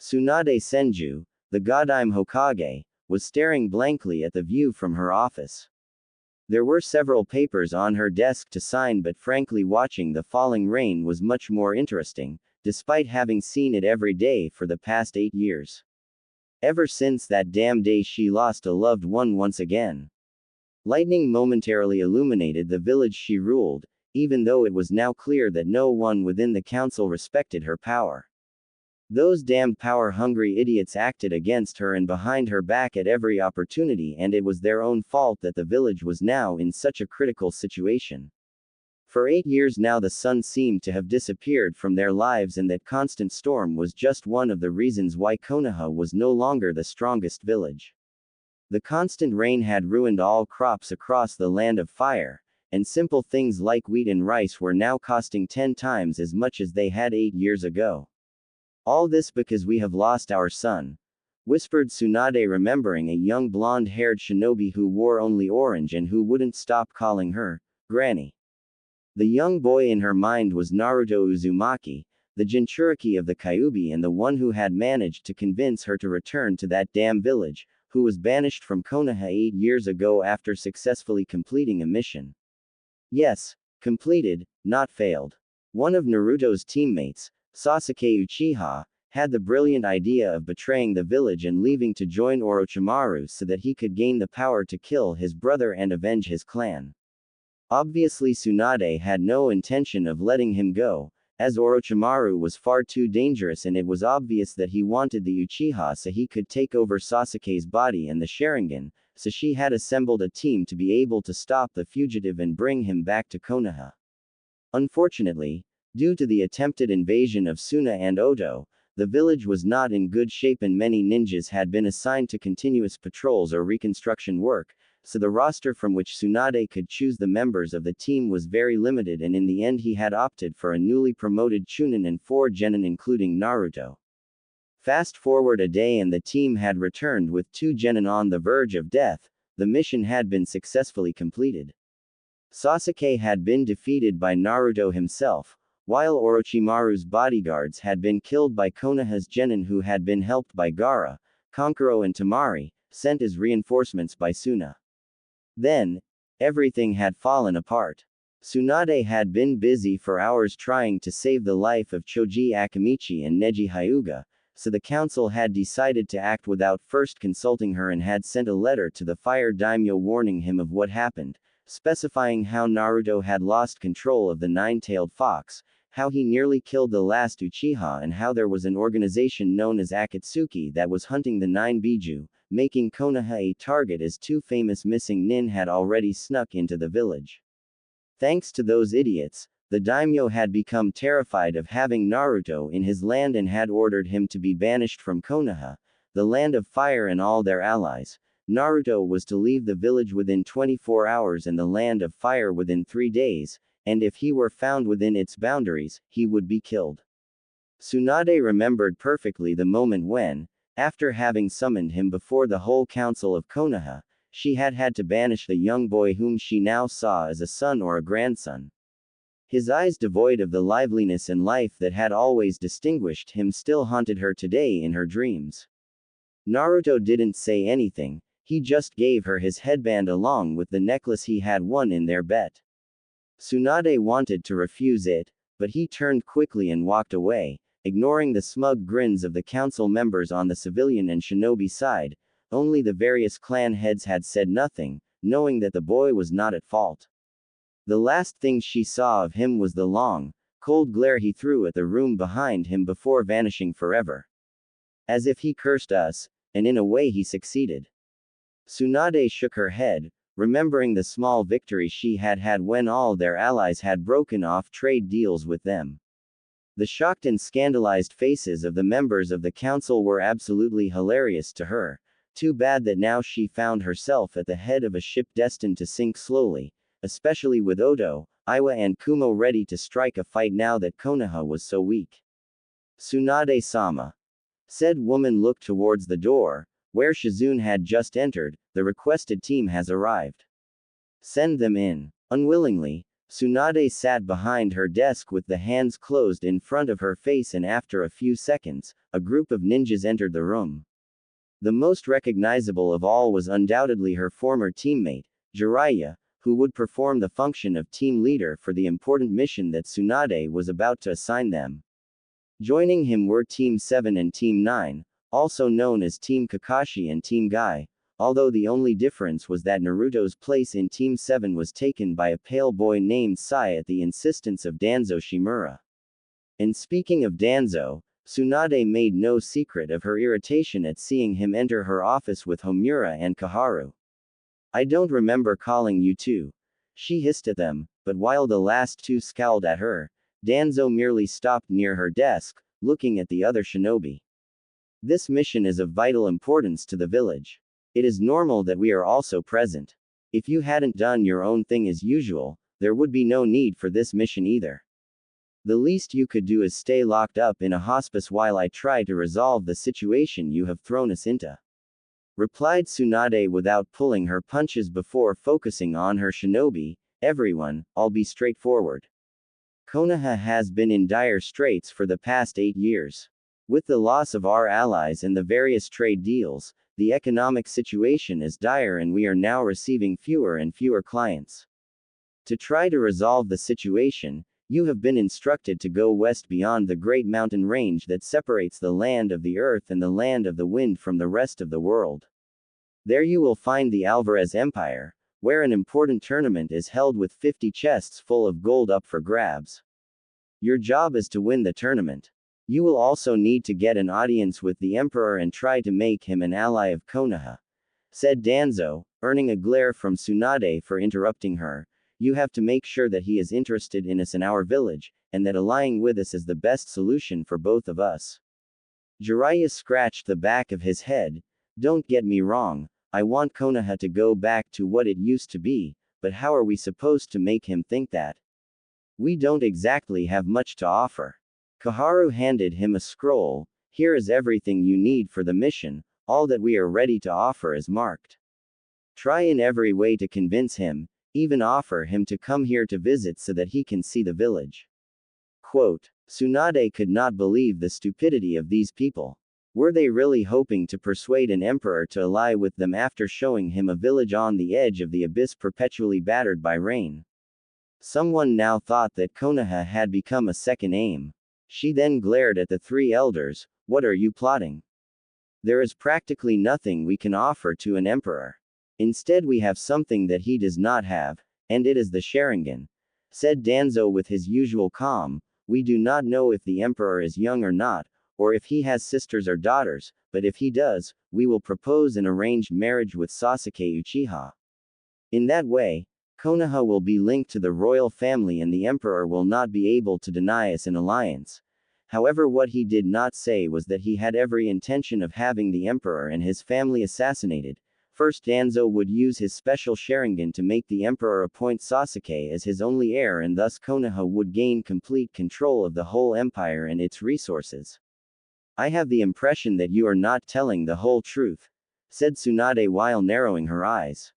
Tsunade Senju, the Godime Hokage, was staring blankly at the view from her office. There were several papers on her desk to sign, but frankly watching the falling rain was much more interesting, despite having seen it every day for the past 8 years. Ever since that damn day she lost a loved one once again. Lightning momentarily illuminated the village she ruled, even though it was now clear that no one within the council respected her power. Those damned power-hungry idiots acted against her and behind her back at every opportunity, and it was their own fault that the village was now in such a critical situation. For 8 years now the sun seemed to have disappeared from their lives, and that constant storm was just one of the reasons why Konoha was no longer the strongest village. The constant rain had ruined all crops across the land of fire, and simple things like wheat and rice were now costing 10 times as much as they had 8 years ago. All this because we have lost our son, whispered Tsunade, remembering a young blonde-haired shinobi who wore only orange and who wouldn't stop calling her Granny. The young boy in her mind was Naruto Uzumaki, the Jinchuriki of the Kyuubi, and the one who had managed to convince her to return to that damn village, who was banished from Konoha 8 years ago after successfully completing a mission. Yes, completed, not failed. One of Naruto's teammates, Sasuke Uchiha, had the brilliant idea of betraying the village and leaving to join Orochimaru so that he could gain the power to kill his brother and avenge his clan. Obviously Tsunade had no intention of letting him go, as Orochimaru was far too dangerous, and it was obvious that he wanted the Uchiha so he could take over Sasuke's body and the Sharingan, so she had assembled a team to be able to stop the fugitive and bring him back to Konoha. Unfortunately, due to the attempted invasion of Suna and Oto, the village was not in good shape and many ninjas had been assigned to continuous patrols or reconstruction work, so the roster from which Tsunade could choose the members of the team was very limited, and in the end he had opted for a newly promoted Chunin and 4 genin including Naruto. Fast forward a day and the team had returned with 2 genin on the verge of death. The mission had been successfully completed. Sasuke had been defeated by Naruto himself, while Orochimaru's bodyguards had been killed by Konoha's genin, who had been helped by Gaara, Kankuro and Temari, sent as reinforcements by Suna. Then, everything had fallen apart. Tsunade had been busy for hours trying to save the life of Choji Akimichi and Neji Hyuga, so the council had decided to act without first consulting her and had sent a letter to the Fire Daimyo warning him of what happened, specifying how Naruto had lost control of the nine-tailed fox, how he nearly killed the last Uchiha, and how there was an organization known as Akatsuki that was hunting the 9 Biju, making Konoha a target as 2 famous missing nin had already snuck into the village. Thanks to those idiots, the daimyo had become terrified of having Naruto in his land and had ordered him to be banished from Konoha, the land of fire, and all their allies. Naruto was to leave the village within 24 hours and the land of fire within 3 days, and if he were found within its boundaries, he would be killed. Tsunade remembered perfectly the moment when, after having summoned him before the whole council of Konoha, she had had to banish the young boy whom she now saw as a son or a grandson. His eyes, devoid of the liveliness and life that had always distinguished him, still haunted her today in her dreams. Naruto didn't say anything, he just gave her his headband along with the necklace he had won in their bet. Tsunade wanted to refuse it, but he turned quickly and walked away, ignoring the smug grins of the council members on the civilian and shinobi side. Only the various clan heads had said nothing, knowing that the boy was not at fault. The last thing she saw of him was the long, cold glare he threw at the room behind him before vanishing forever. As if he cursed us, and in a way he succeeded. Tsunade shook her head, remembering the small victory she had had when all their allies had broken off trade deals with them. The shocked and scandalized faces of the members of the council were absolutely hilarious to her. Too bad that now she found herself at the head of a ship destined to sink slowly, especially with Oto, Iwa and Kumo ready to strike a fight now that Konoha was so weak. Tsunade-sama. Said woman looked towards the door, where Shizune had just entered. The requested team has arrived. Send them in. Unwillingly, Tsunade sat behind her desk with the hands closed in front of her face, and after a few seconds, a group of ninjas entered the room. The most recognizable of all was undoubtedly her former teammate, Jiraiya, who would perform the function of team leader for the important mission that Tsunade was about to assign them. Joining him were Team 7 and Team 9, also known as Team Kakashi and Team Guy, although the only difference was that Naruto's place in Team 7 was taken by a pale boy named Sai at the insistence of Danzo Shimura. And speaking of Danzo, Tsunade made no secret of her irritation at seeing him enter her office with Homura and Kaharu. "I don't remember calling you two," she hissed at them, but while the last two scowled at her, Danzo merely stopped near her desk, looking at the other shinobi. "This mission is of vital importance to the village. It is normal that we are also present. If you hadn't done your own thing as usual, there would be no need for this mission either. The least you could do is stay locked up in a hospice while I try to resolve the situation you have thrown us into," replied Tsunade without pulling her punches before focusing on her shinobi. "Everyone, I'll be straightforward. Konoha has been in dire straits for the past 8 years. With the loss of our allies and the various trade deals, the economic situation is dire and we are now receiving fewer and fewer clients. To try to resolve the situation, you have been instructed to go west beyond the great mountain range that separates the land of the earth and the land of the wind from the rest of the world. There you will find the Alvarez Empire, where an important tournament is held with 50 chests full of gold up for grabs. Your job is to win the tournament. You will also need to get an audience with the Emperor and try to make him an ally of Konoha," said Danzo, earning a glare from Tsunade for interrupting her. "You have to make sure that he is interested in us and our village, and that allying with us is the best solution for both of us." Jiraiya scratched the back of his head. "Don't get me wrong, I want Konoha to go back to what it used to be, but how are we supposed to make him think that? We don't exactly have much to offer." Kaharu handed him a scroll. "Here is everything you need for the mission, all that we are ready to offer is marked. Try in every way to convince him, even offer him to come here to visit so that he can see the village." Quote. Tsunade could not believe the stupidity of these people. Were they really hoping to persuade an emperor to ally with them after showing him a village on the edge of the abyss perpetually battered by rain? Someone now thought that Konoha had become a second aim. She then glared at the three elders. "What are you plotting? There is practically nothing we can offer to an emperor. Instead we have something that he does not have, and it is the Sharingan," said Danzo with his usual calm. "We do not know if the emperor is young or not, or if he has sisters or daughters, but if he does, we will propose an arranged marriage with Sasuke Uchiha. In that way, Konoha will be linked to the royal family and the emperor will not be able to deny us an alliance." However, what he did not say was that he had every intention of having the emperor and his family assassinated. First, Danzo would use his special Sharingan to make the emperor appoint Sasuke as his only heir, and thus Konoha would gain complete control of the whole empire and its resources. "I have the impression that you are not telling the whole truth," said Tsunade while narrowing her eyes.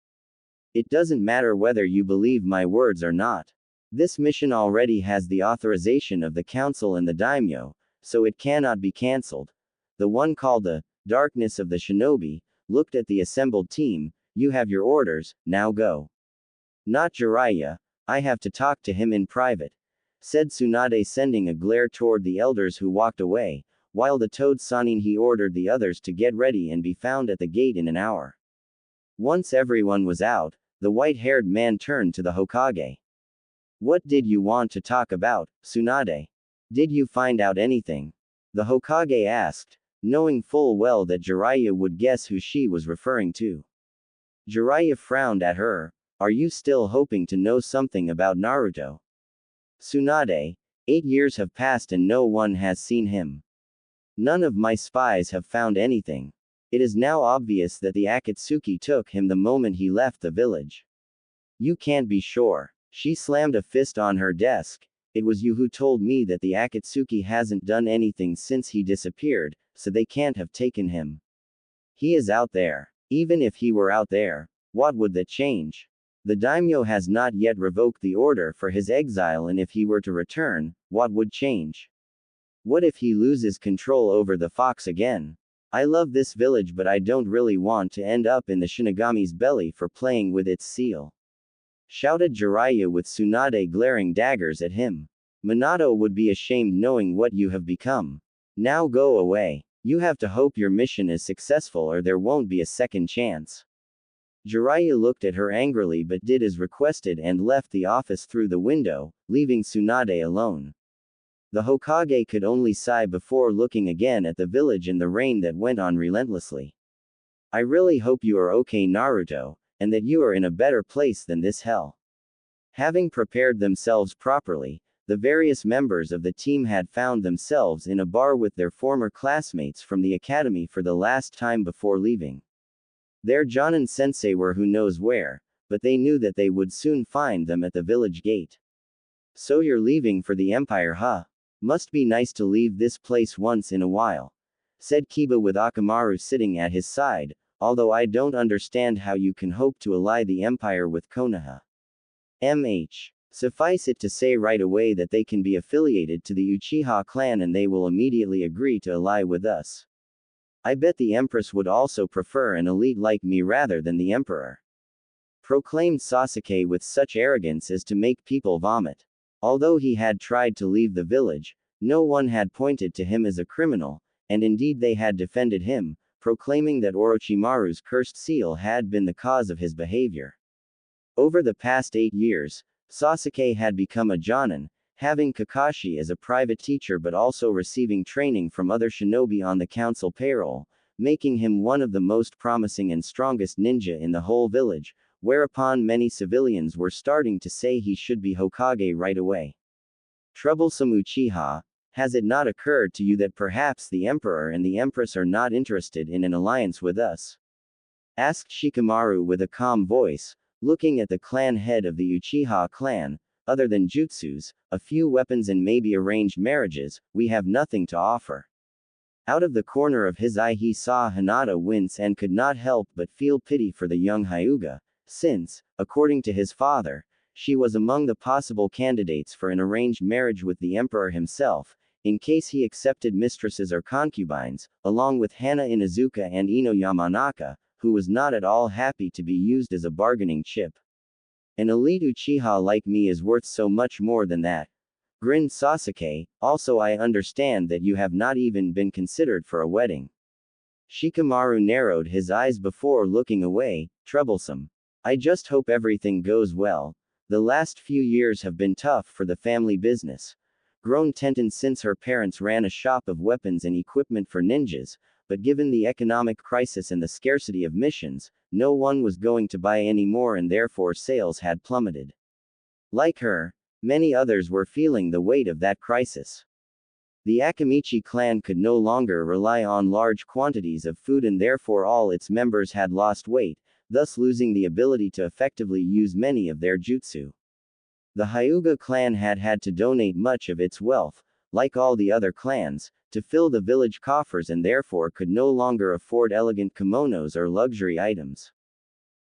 "It doesn't matter whether you believe my words or not. This mission already has the authorization of the council and the daimyo, so it cannot be cancelled." The one called the Darkness of the Shinobi looked at the assembled team. "You have your orders, now go." "Not Jiraiya, I have to talk to him in private," said Tsunade, sending a glare toward the elders who walked away. While the Toad Sanin, he ordered the others to get ready and be found at the gate in an hour. Once everyone was out, the white-haired man turned to the Hokage. "What did you want to talk about, Tsunade? Did you find out anything?" the Hokage asked, knowing full well that Jiraiya would guess who she was referring to. Jiraiya frowned at her. "Are you still hoping to know something about Naruto?" "Tsunade, 8 years have passed and no one has seen him. None of my spies have found anything. It is now obvious that the Akatsuki took him the moment he left the village. You can't be sure." She slammed a fist on her desk. "It was you who told me that the Akatsuki hasn't done anything since he disappeared, so they can't have taken him. He is out there. Even if he were out there, what would that change? The daimyo has not yet revoked the order for his exile, and if he were to return, what would change? What if he loses control over the fox again? I love this village, but I don't really want to end up in the Shinigami's belly for playing with its seal. Shouted Jiraiya with Tsunade glaring daggers at him. Minato would be ashamed knowing what you have become. Now go away. You have to hope your mission is successful or there won't be a second chance. Jiraiya looked at her angrily but did as requested and left the office through the window, leaving Tsunade alone. The Hokage could only sigh before looking again at the village and the rain that went on relentlessly. I really hope you are okay, Naruto, and that you are in a better place than this hell. Having prepared themselves properly, the various members of the team had found themselves in a bar with their former classmates from the academy for the last time before leaving. Their Jonin sensei were who knows where, but they knew that they would soon find them at the village gate. So you're leaving for the Empire, huh? Must be nice to leave this place once in a while, said Kiba with Akamaru sitting at his side, although I don't understand how you can hope to ally the Empire with Konoha. Suffice it to say right away that they can be affiliated to the Uchiha clan and they will immediately agree to ally with us. I bet the Empress would also prefer an elite like me rather than the Emperor. Proclaimed Sasuke with such arrogance as to make people vomit. Although he had tried to leave the village, no one had pointed to him as a criminal, and indeed they had defended him, proclaiming that Orochimaru's cursed seal had been the cause of his behavior. Over the past 8 years, Sasuke had become a Jonin, having Kakashi as a private teacher but also receiving training from other shinobi on the council payroll, making him one of the most promising and strongest ninja in the whole village, whereupon many civilians were starting to say he should be Hokage right away. Troublesome Uchiha, has it not occurred to you that perhaps the Emperor and the Empress are not interested in an alliance with us? Asked Shikamaru with a calm voice, looking at the clan head of the Uchiha clan. Other than jutsus, a few weapons and maybe arranged marriages, we have nothing to offer. Out of the corner of his eye he saw Hinata wince and could not help but feel pity for the young Hyuga, since, according to his father, she was among the possible candidates for an arranged marriage with the emperor himself, in case he accepted mistresses or concubines, along with Hana Inuzuka and Ino Yamanaka, who was not at all happy to be used as a bargaining chip. An elite Uchiha like me is worth so much more than that. Grinned Sasuke, also I understand that you have not even been considered for a wedding. Shikamaru narrowed his eyes before looking away, troublesome. I just hope everything goes well. The last few years have been tough for the family business. Grown Tenten since her parents ran a shop of weapons and equipment for ninjas, but given the economic crisis and the scarcity of missions, no one was going to buy any more and therefore sales had plummeted. Like her, many others were feeling the weight of that crisis. The Akamichi clan could no longer rely on large quantities of food and therefore all its members had lost weight, thus losing the ability to effectively use many of their jutsu. The Hyuga clan had had to donate much of its wealth, like all the other clans, to fill the village coffers and therefore could no longer afford elegant kimonos or luxury items.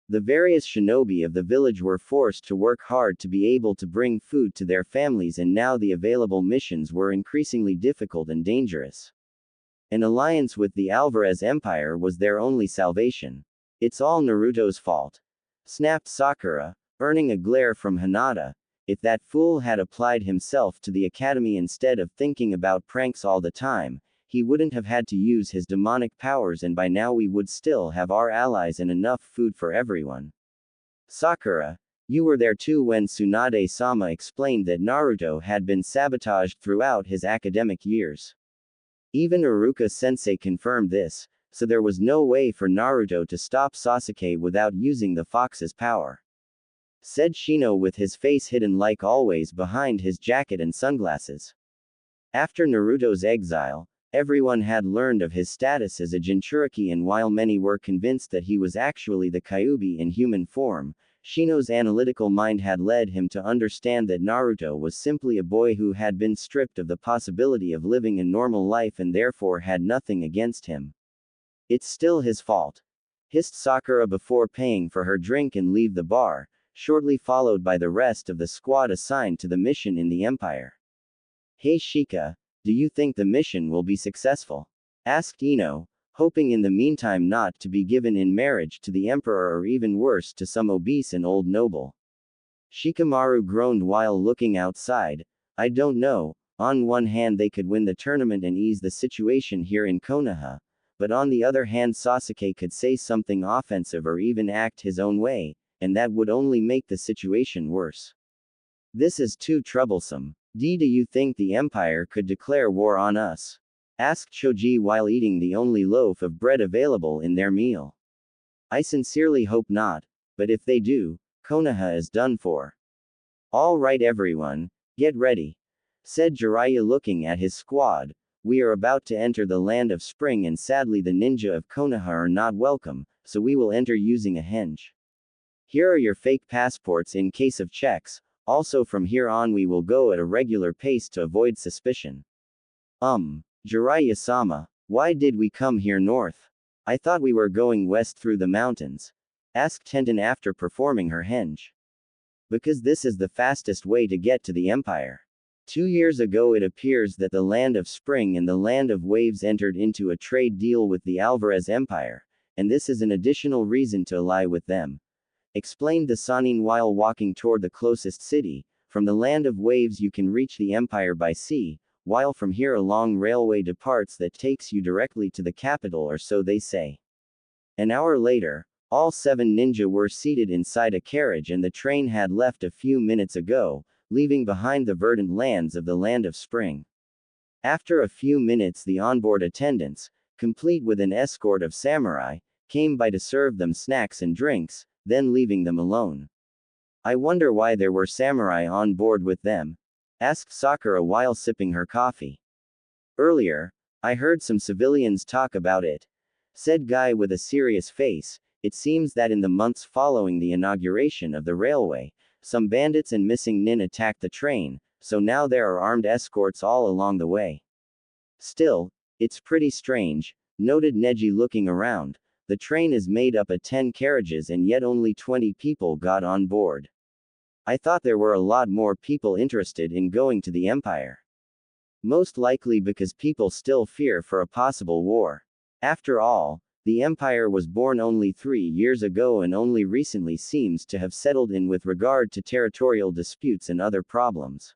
The various shinobi of the village were forced to work hard to be able to bring food to their families and now the available missions were increasingly difficult and dangerous. An alliance with the Alvarez Empire was their only salvation. It's all Naruto's fault. Snapped Sakura, earning a glare from Hinata. If that fool had applied himself to the academy instead of thinking about pranks all the time, he wouldn't have had to use his demonic powers and by now we would still have our allies and enough food for everyone. Sakura, you were there too when Tsunade-sama explained that Naruto had been sabotaged throughout his academic years. Even Iruka-sensei confirmed this, so there was no way for Naruto to stop Sasuke without using the fox's power. Said Shino with his face hidden like always behind his jacket and sunglasses. After Naruto's exile, everyone had learned of his status as a Jinchuriki and while many were convinced that he was actually the Kyuubi in human form, Shino's analytical mind had led him to understand that Naruto was simply a boy who had been stripped of the possibility of living a normal life and therefore had nothing against him. It's still his fault. Hissed Sakura before paying for her drink and leave the bar. shortly followed by the rest of the squad assigned to the mission in the Empire. Hey Shika, do you think the mission will be successful? Asked Ino, hoping in the meantime not to be given in marriage to the Emperor or even worse to some obese and old noble. Shikamaru groaned while looking outside. I don't know, on one hand they could win the tournament and ease the situation here in Konoha, but on the other hand Sasuke could say something offensive or even act his own way, and that would only make the situation worse. This is too troublesome. Do you think the Empire could declare war on us? Asked Choji while eating the only loaf of bread available in their meal. I sincerely hope not, but if they do, Konoha is done for. All right everyone, get ready, said Jiraiya looking at his squad. We are about to enter the land of spring and sadly the ninja of Konoha are not welcome, so we will enter using a henge. Here are your fake passports in case of checks. Also from here on we will go at a regular pace to avoid suspicion. Jiraiya-sama, why did we come here north? I thought we were going west through the mountains, asked Tenten after performing her henge. Because this is the fastest way to get to the Empire. 2 years ago it appears that the Land of Spring and the Land of Waves entered into a trade deal with the Alvarez Empire, and this is an additional reason to ally with them, explained the Sanin while walking toward the closest city. From the Land of Waves you can reach the Empire by sea, while from here a long railway departs that takes you directly to the capital, or so they say. An hour later, all 7 ninja were seated inside a carriage and the train had left a few minutes ago, leaving behind the verdant lands of the Land of Spring. After a few minutes the onboard attendants, complete with an escort of samurai, came by to serve them snacks and drinks, then leaving them alone. I wonder why there were samurai on board with them, asked Sakura while sipping her coffee. Earlier, I heard some civilians talk about it, said Guy with a serious face. It seems that in the months following the inauguration of the railway, some bandits and missing nin attacked the train, so now there are armed escorts all along the way. Still, it's pretty strange, noted Neji looking around. The train is made up of 10 carriages and yet only 20 people got on board. I thought there were a lot more people interested in going to the Empire. Most likely because people still fear for a possible war. After all, the Empire was born only 3 years ago and only recently seems to have settled in with regard to territorial disputes and other problems.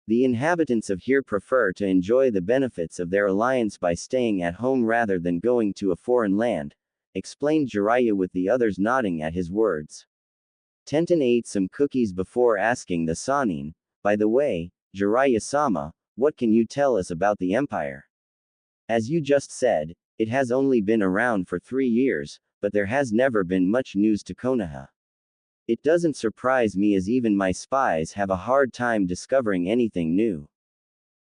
The inhabitants of here prefer to enjoy the benefits of their alliance by staying at home rather than going to a foreign land, explained Jiraiya with the others nodding at his words. Tenten ate some cookies before asking the Sanin, by the way, Jiraiya-sama, what can you tell us about the Empire? As you just said, it has only been around for 3 years, but there has never been much news to Konoha. It doesn't surprise me as even my spies have a hard time discovering anything new.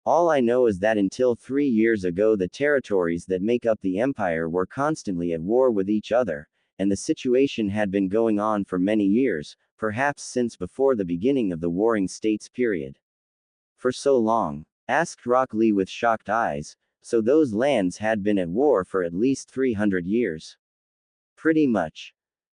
All I know is that until 3 years ago the territories that make up the Empire were constantly at war with each other, and the situation had been going on for many years, perhaps since before the beginning of the Warring States period. For so long? Asked Rock Lee with shocked eyes. So those lands had been at war for at least 300 years. Pretty much,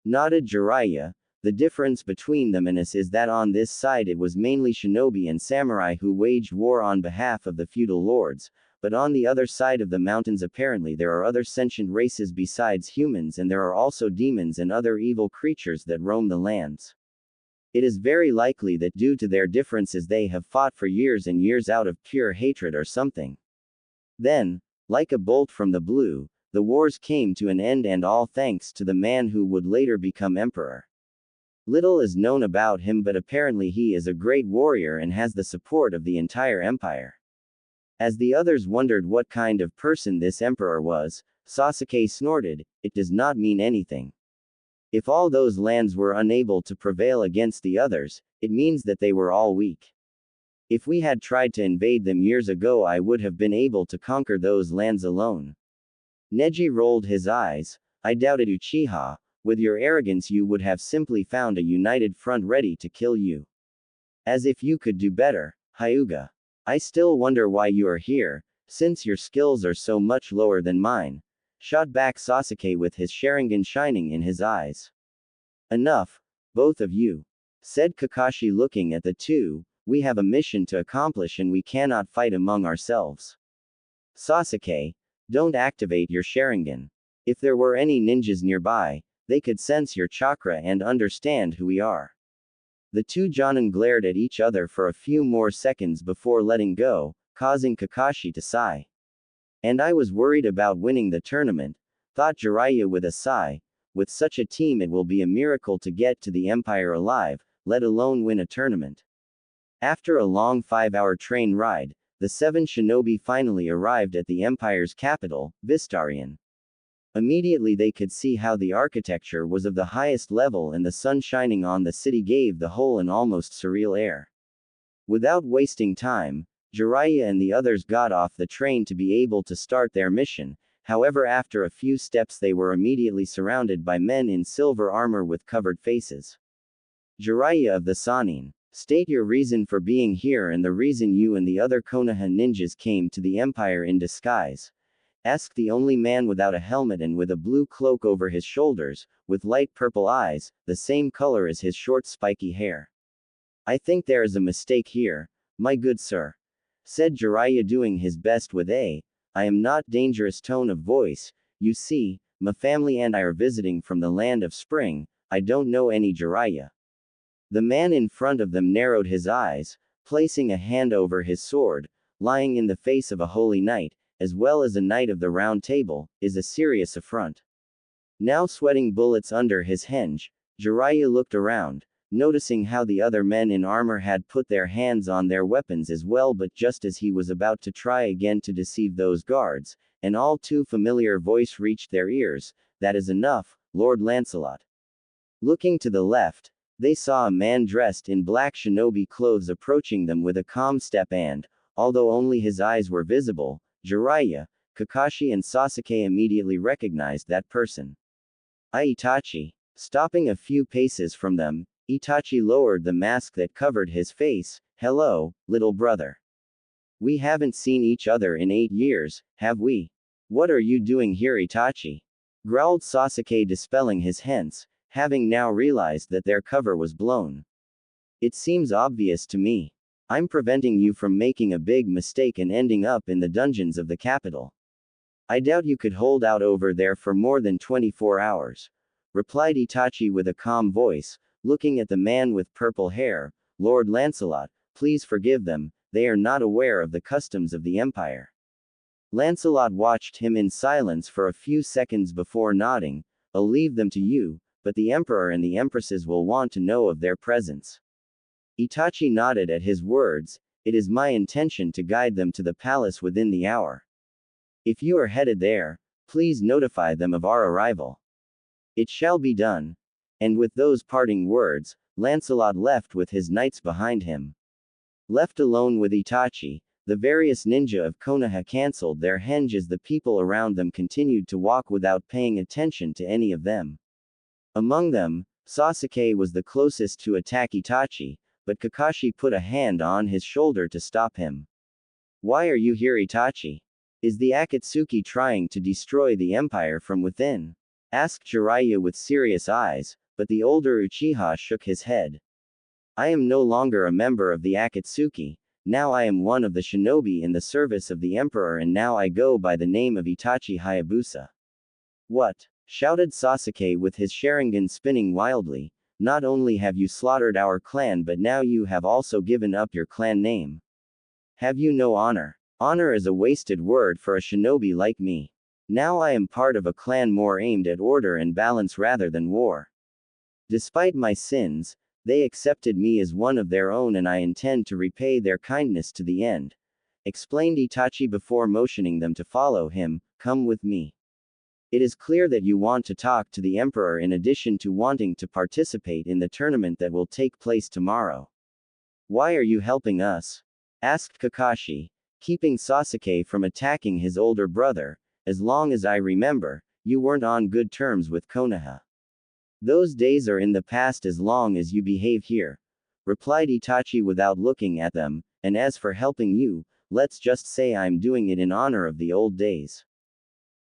nodded Jiraiya. The difference between them and us is that on this side it was mainly shinobi and samurai who waged war on behalf of the feudal lords, but on the other side of the mountains apparently there are other sentient races besides humans, and there are also demons and other evil creatures that roam the lands. It is very likely that due to their differences they have fought for years and years out of pure hatred or something. Then, like a bolt from the blue, the wars came to an end, and all thanks to the man who would later become emperor. Little is known about him, but apparently he is a great warrior and has the support of the entire empire. As the others wondered what kind of person this emperor was, Sasuke snorted, it does not mean anything. If all those lands were unable to prevail against the others, it means that they were all weak. If we had tried to invade them years ago, I would have been able to conquer those lands alone. Neji rolled his eyes. I doubted Uchiha. With your arrogance you would have simply found a united front ready to kill you. As if you could do better, Hyuga. I still wonder why you are here, since your skills are so much lower than mine. Shot back Sasuke with his Sharingan shining in his eyes. Enough, both of you. said Kakashi looking at the two. We have a mission to accomplish and we cannot fight among ourselves. Sasuke, don't activate your Sharingan. If there were any ninjas nearby, they could sense your chakra and understand who we are. The two Jonin glared at each other for a few more seconds before letting go, causing Kakashi to sigh. And I was worried about winning the tournament, thought Jiraiya with a sigh. With such a team it will be a miracle to get to the Empire alive, let alone win a tournament. After a long 5-hour train ride, the 7 shinobi finally arrived at the Empire's capital, Vistarion. Immediately they could see how the architecture was of the highest level and the sun shining on the city gave the whole an almost surreal air. Without wasting time, Jiraiya and the others got off the train to be able to start their mission. However, after a few steps they were immediately surrounded by men in silver armor with covered faces. Jiraiya of the Sannin, state your reason for being here and the reason you and the other Konoha ninjas came to the Empire in disguise. Asked the only man without a helmet and with a blue cloak over his shoulders, with light purple eyes, the same color as his short spiky hair. I think there is a mistake here, my good sir, said Jiraiya doing his best with I am not dangerous tone of voice. You see, my family and I are visiting from the land of spring. I don't know any Jiraiya. The man in front of them narrowed his eyes, placing a hand over his sword. Lying in the face of a holy knight, as well as a knight of the Round Table, is a serious affront. Now sweating bullets under his henge, Jiraiya looked around, noticing how the other men in armor had put their hands on their weapons as well, but just as he was about to try again to deceive those guards, an all too familiar voice reached their ears. That is enough, Lord Lancelot. Looking to the left, they saw a man dressed in black shinobi clothes approaching them with a calm step and, although only his eyes were visible, Jiraiya, Kakashi and Sasuke immediately recognized that person. Itachi. Stopping a few paces from them, Itachi lowered the mask that covered his face. Hello, little brother. We haven't seen each other in 8 years, have we? What are you doing here, Itachi? Growled Sasuke, dispelling his hence, having now realized that their cover was blown. It seems obvious to me. I'm preventing you from making a big mistake and ending up in the dungeons of the capital. I doubt you could hold out over there for more than 24 hours, replied Itachi with a calm voice, looking at the man with purple hair. Lord Lancelot, please forgive them, they are not aware of the customs of the Empire. Lancelot watched him in silence for a few seconds before nodding. I'll leave them to you, but the Emperor and the Empresses will want to know of their presence. Itachi nodded at his words. It is my intention to guide them to the palace within the hour. If you are headed there, please notify them of our arrival. It shall be done. And with those parting words, Lancelot left with his knights behind him. Left alone with Itachi, the various ninja of Konoha cancelled their henge as the people around them continued to walk without paying attention to any of them. Among them, Sasuke was the closest to attack Itachi, but Kakashi put a hand on his shoulder to stop him. Why are you here, Itachi? Is the Akatsuki trying to destroy the Empire from within? Asked Jiraiya with serious eyes, but the older Uchiha shook his head. I am no longer a member of the Akatsuki, now I am one of the shinobi in the service of the Emperor, and now I go by the name of Itachi Hayabusa. What? Shouted Sasuke with his Sharingan spinning wildly. Not only have you slaughtered our clan, but now you have also given up your clan name. Have you no honor? Honor is a wasted word for a shinobi like me. Now I am part of a clan more aimed at order and balance rather than war. Despite my sins, they accepted me as one of their own and I intend to repay their kindness to the end. Explained Itachi before motioning them to follow him. Come with me. It is clear that you want to talk to the Emperor in addition to wanting to participate in the tournament that will take place tomorrow. Why are you helping us? Asked Kakashi, keeping Sasuke from attacking his older brother. As long as I remember, you weren't on good terms with Konoha. Those days are in the past as long as you behave here, replied Itachi without looking at them, and as for helping you, let's just say I'm doing it in honor of the old days.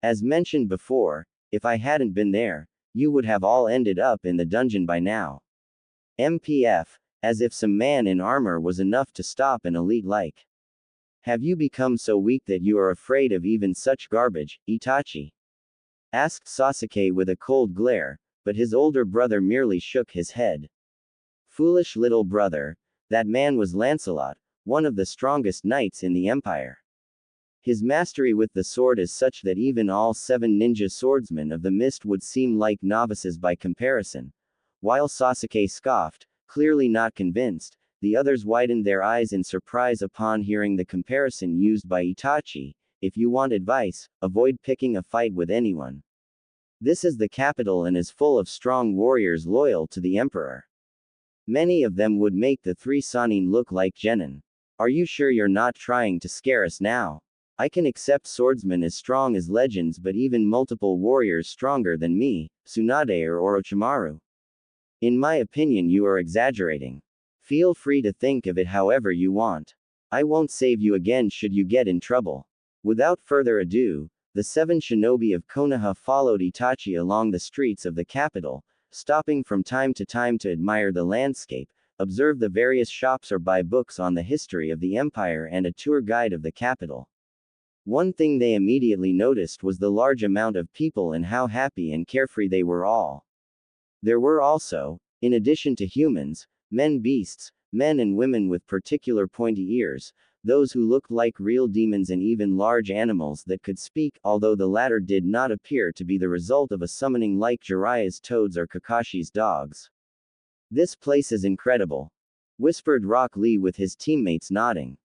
As mentioned before, if I hadn't been there, you would have all ended up in the dungeon by now. MPF, as if some man in armor was enough to stop an elite like. Have you become so weak that you are afraid of even such garbage, Itachi? Asked Sasuke with a cold glare, but his older brother merely shook his head. Foolish little brother, that man was Lancelot, one of the strongest knights in the Empire. His mastery with the sword is such that even all 7 ninja swordsmen of the mist would seem like novices by comparison. While Sasuke scoffed, clearly not convinced, the others widened their eyes in surprise upon hearing the comparison used by Itachi. If you want advice, avoid picking a fight with anyone. This is the capital and is full of strong warriors loyal to the emperor. Many of them would make the 3 Sannin look like genin. Are you sure you're not trying to scare us now? I can accept swordsmen as strong as legends, but even multiple warriors stronger than me, Tsunade or Orochimaru. In my opinion, you are exaggerating. Feel free to think of it however you want. I won't save you again should you get in trouble. Without further ado, the 7 shinobi of Konoha followed Itachi along the streets of the capital, stopping from time to time to admire the landscape, observe the various shops or buy books on the history of the empire and a tour guide of the capital. One thing they immediately noticed was the large amount of people and how happy and carefree they were all. There were also, in addition to humans, beasts, men and women with particular pointy ears, those who looked like real demons and even large animals that could speak, although the latter did not appear to be the result of a summoning like Jiraiya's toads or Kakashi's dogs. This place is incredible, whispered Rock Lee with his teammates nodding.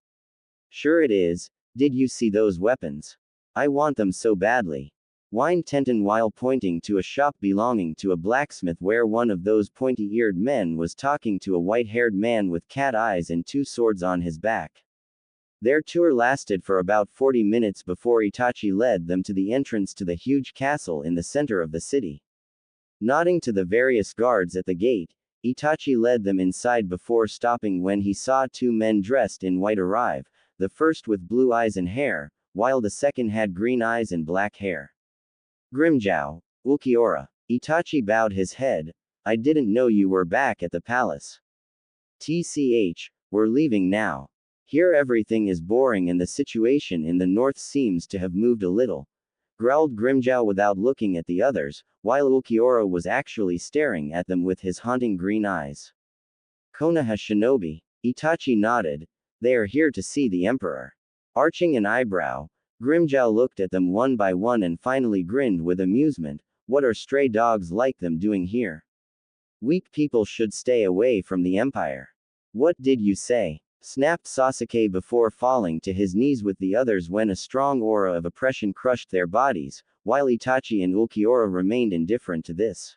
Sure it is. Did you see those weapons? I want them so badly. Whined Tenten while pointing to a shop belonging to a blacksmith where one of those pointy-eared men was talking to a white-haired man with cat eyes and 2 swords on his back. Their tour lasted for about 40 minutes before Itachi led them to the entrance to the huge castle in the center of the city. Nodding to the various guards at the gate, Itachi led them inside before stopping when he saw 2 men dressed in white arrive, the first with blue eyes and hair, while the second had green eyes and black hair. Grimmjow, Ulquiorra. Itachi bowed his head. I didn't know you were back at the palace. TCH, we're leaving now. Here everything is boring and the situation in the north seems to have moved a little, growled Grimmjow without looking at the others, while Ulquiorra was actually staring at them with his haunting green eyes. Konoha shinobi. Itachi nodded. They are here to see the emperor. Arching an eyebrow, Grimmjow looked at them one by one and finally grinned with amusement. What are stray dogs like them doing here? Weak people should stay away from the empire. What did you say? Snapped Sasuke before falling to his knees with the others when a strong aura of oppression crushed their bodies, while Itachi and Ulquiorra remained indifferent to this.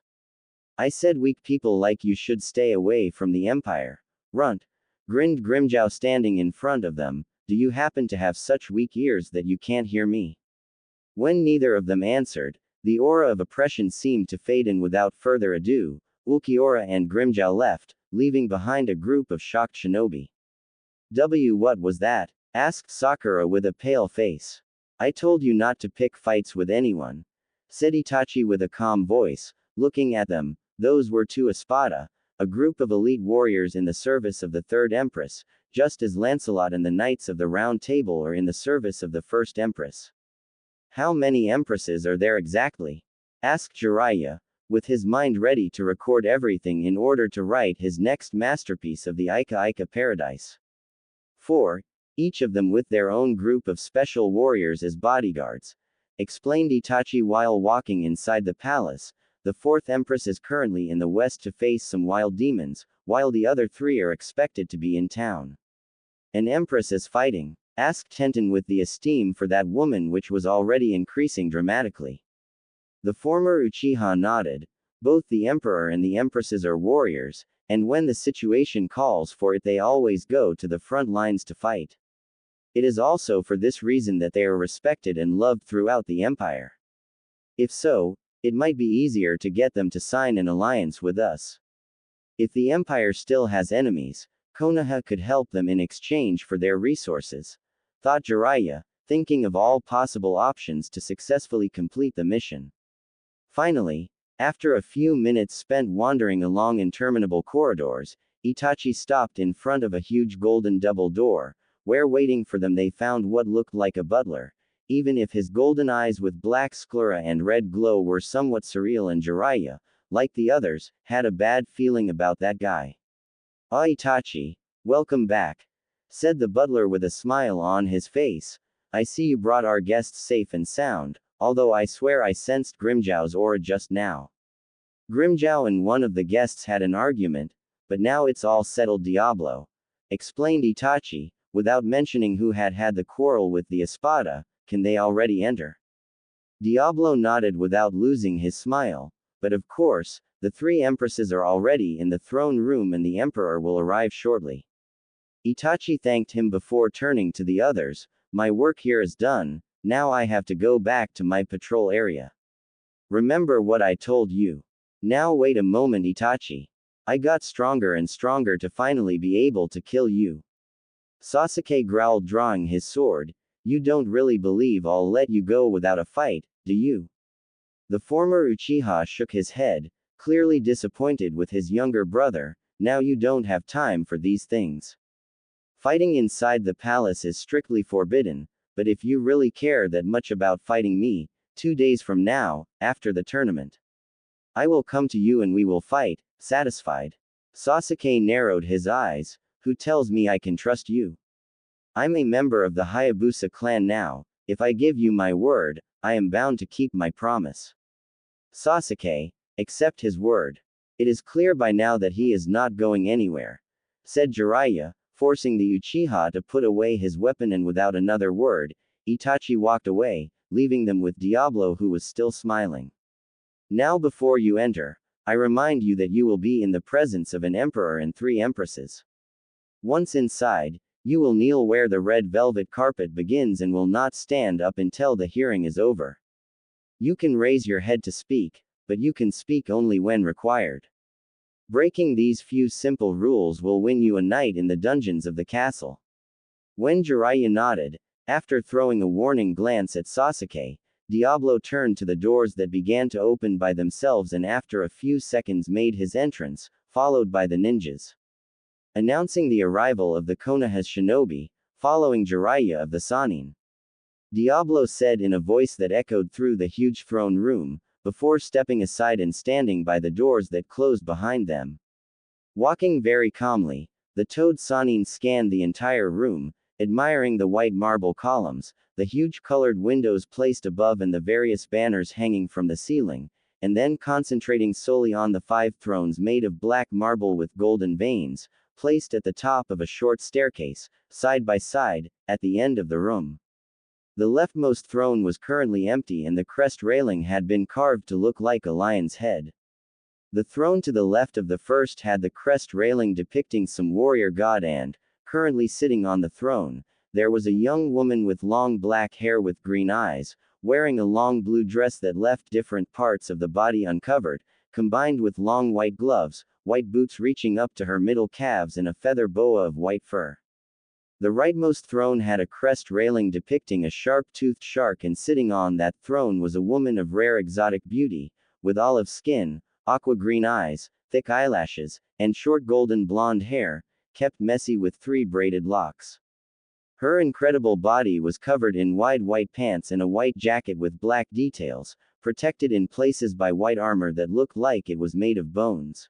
I said weak people like you should stay away from the empire. Runt. Grinned Grimmjow standing in front of them. Do you happen to have such weak ears that you can't hear me? When neither of them answered, the aura of oppression seemed to fade and without further ado, Ulquiorra and Grimmjow left, leaving behind a group of shocked shinobi. What was that? Asked Sakura with a pale face. I told you not to pick fights with anyone, said Itachi with a calm voice, looking at them. Those were 2 Espada, a group of elite warriors in the service of the Third Empress, just as Lancelot and the Knights of the Round Table are in the service of the First Empress. How many empresses are there exactly? Asked Jiraiya, with his mind ready to record everything in order to write his next masterpiece of the Ika Ika Paradise. 4, each of them with their own group of special warriors as bodyguards, explained Itachi while walking inside the palace. The 4th Empress is currently in the west to face some wild demons, while the other 3 are expected to be in town. An Empress is fighting? Asked Tenten with the esteem for that woman which was already increasing dramatically. The former Uchiha nodded. Both the Emperor and the Empresses are warriors, and when the situation calls for it they always go to the front lines to fight. It is also for this reason that they are respected and loved throughout the empire. If so, it might be easier to get them to sign an alliance with us. If the empire still has enemies, Konoha could help them in exchange for their resources, thought Jiraiya, thinking of all possible options to successfully complete the mission. Finally, After a few minutes spent wandering along interminable corridors, Itachi stopped in front of a huge golden double door, where waiting for them they found what looked like a butler, even if his golden eyes with black sclera and red glow were somewhat surreal, and Jiraiya, like the others, had a bad feeling about that guy. "Ah, Itachi, welcome back," said the butler with a smile on his face. "I see you brought our guests safe and sound, although I swear I sensed Grimjow's aura just now." Grimjow and one of the guests had an argument, but now it's all settled, Diablo, explained Itachi, without mentioning who had had the quarrel with the Espada. "Can they already enter?" Diablo nodded without losing his smile. "But of course, the three empresses are already in the throne room and the emperor will arrive shortly." Itachi thanked him before turning to the others. "My work here is done, now I have to go back to my patrol area. Remember what I told you." "Now wait a moment, Itachi. I got stronger and stronger to finally be able to kill you." Sasuke growled, drawing his sword. "You don't really believe I'll let you go without a fight, do you?" The former Uchiha shook his head, clearly disappointed with his younger brother. "Now you don't have time for these things. Fighting inside the palace is strictly forbidden, but if you really care that much about fighting me, 2 days from now, after the tournament, I will come to you and we will fight." Satisfied, Sasuke narrowed his eyes. "Who tells me I can trust you? I'm a member of the Hayabusa clan now. If I give you my word, I am bound to keep my promise." "Sasuke, accept his word. It is clear by now that he is not going anywhere," said Jiraiya, forcing the Uchiha to put away his weapon, and without another word, Itachi walked away, leaving them with Diablo, who was still smiling. "Now before you enter, I remind you that you will be in the presence of an emperor and 3 empresses. Once inside, you will kneel where the red velvet carpet begins and will not stand up until the hearing is over. You can raise your head to speak, but you can speak only when required. Breaking these few simple rules will win you a night in the dungeons of the castle." When Jiraiya nodded, after throwing a warning glance at Sasuke, Diablo turned to the doors that began to open by themselves and after a few seconds made his entrance, followed by the ninjas. Announcing the arrival of the Konoha's shinobi, following Jiraiya of the Sannin. Diablo said in a voice that echoed through the huge throne room, before stepping aside and standing by the doors that closed behind them. Walking very calmly, the Toad Sannin scanned the entire room, admiring the white marble columns, the huge colored windows placed above and the various banners hanging from the ceiling, and then concentrating solely on the 5 thrones made of black marble with golden veins, placed at the top of a short staircase, side by side, at the end of the room. The leftmost throne was currently empty and the crest railing had been carved to look like a lion's head. The throne to the left of the first had the crest railing depicting some warrior god, and, currently sitting on the throne, there was a young woman with long black hair with green eyes, wearing a long blue dress that left different parts of the body uncovered, combined with long white gloves, white boots reaching up to her middle calves, and a feather boa of white fur. The rightmost throne had a crest railing depicting a sharp-toothed shark, and sitting on that throne was a woman of rare exotic beauty, with olive skin, aqua-green eyes, thick eyelashes, and short golden blonde hair, kept messy with 3 braided locks. Her incredible body was covered in wide white pants and a white jacket with black details, protected in places by white armor that looked like it was made of bones.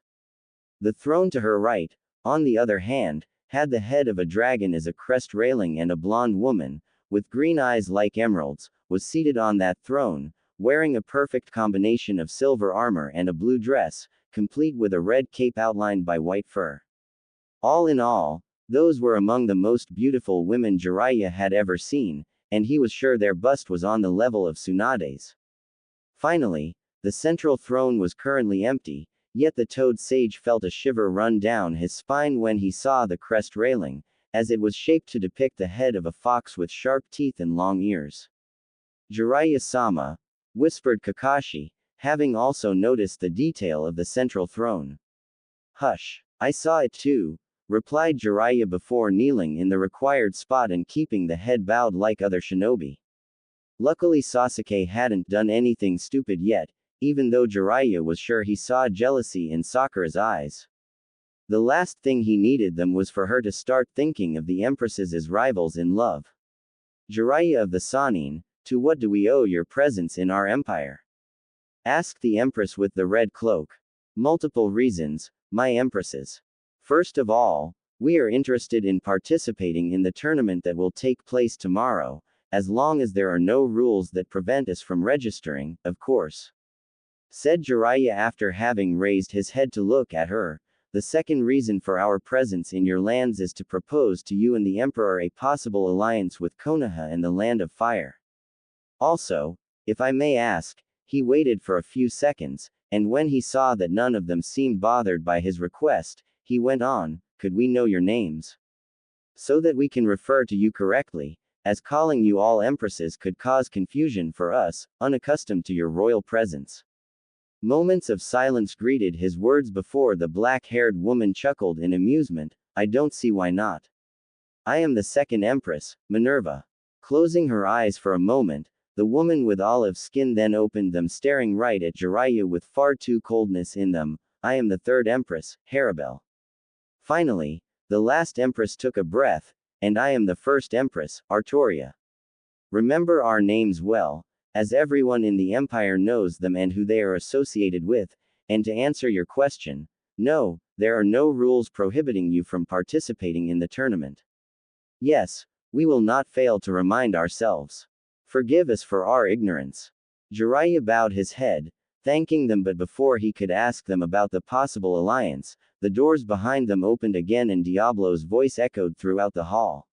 The throne to her right, on the other hand, had the head of a dragon as a crest railing, and a blonde woman, with green eyes like emeralds, was seated on that throne, wearing a perfect combination of silver armor and a blue dress, complete with a red cape outlined by white fur. All in all, those were among the most beautiful women Jiraiya had ever seen, and he was sure their bust was on the level of Tsunade's. Finally, the central throne was currently empty, yet the Toad Sage felt a shiver run down his spine when he saw the crest railing, as it was shaped to depict the head of a fox with sharp teeth and long ears. "Jiraiya-sama," whispered Kakashi, having also noticed the detail of the central throne. "Hush, I saw it too," replied Jiraiya before kneeling in the required spot and keeping the head bowed like other shinobi. Luckily Sasuke hadn't done anything stupid yet. even though Jiraiya was sure he saw jealousy in Sakura's eyes. The last thing he needed them was for her to start thinking of the empresses as rivals in love. Jiraiya of the Sannin, to what do we owe your presence in our empire? Asked the empress with the red cloak. Multiple reasons, my empresses. First of all, we are interested in participating in the tournament that will take place tomorrow, as long as there are no rules that prevent us from registering, of course. Said Jiraiya after having raised his head to look at her. The second reason for our presence in your lands is to propose to you and the Emperor a possible alliance with Konoha and the Land of Fire. Also, if I may ask, he waited for a few seconds, and when he saw that none of them seemed bothered by his request, he went on, could we know your names? So that we can refer to you correctly, as calling you all empresses could cause confusion for us, unaccustomed to your royal presence. Moments of silence greeted his words before the black-haired woman chuckled in amusement, I don't see why not. I am the second empress, Minerva. Closing her eyes for a moment, the woman with olive skin then opened them staring right at Jiraiya with far too coldness in them, I am the third empress, Haribel. Finally, the last empress took a breath, and I am the first empress, Artoria. Remember our names well, as everyone in the empire knows them and who they are associated with, and to answer your question, no, there are no rules prohibiting you from participating in the tournament. Yes, we will not fail to remind ourselves. Forgive us for our ignorance. Jiraiya bowed his head, thanking them, but before he could ask them about the possible alliance, the doors behind them opened again and Diablo's voice echoed throughout the hall,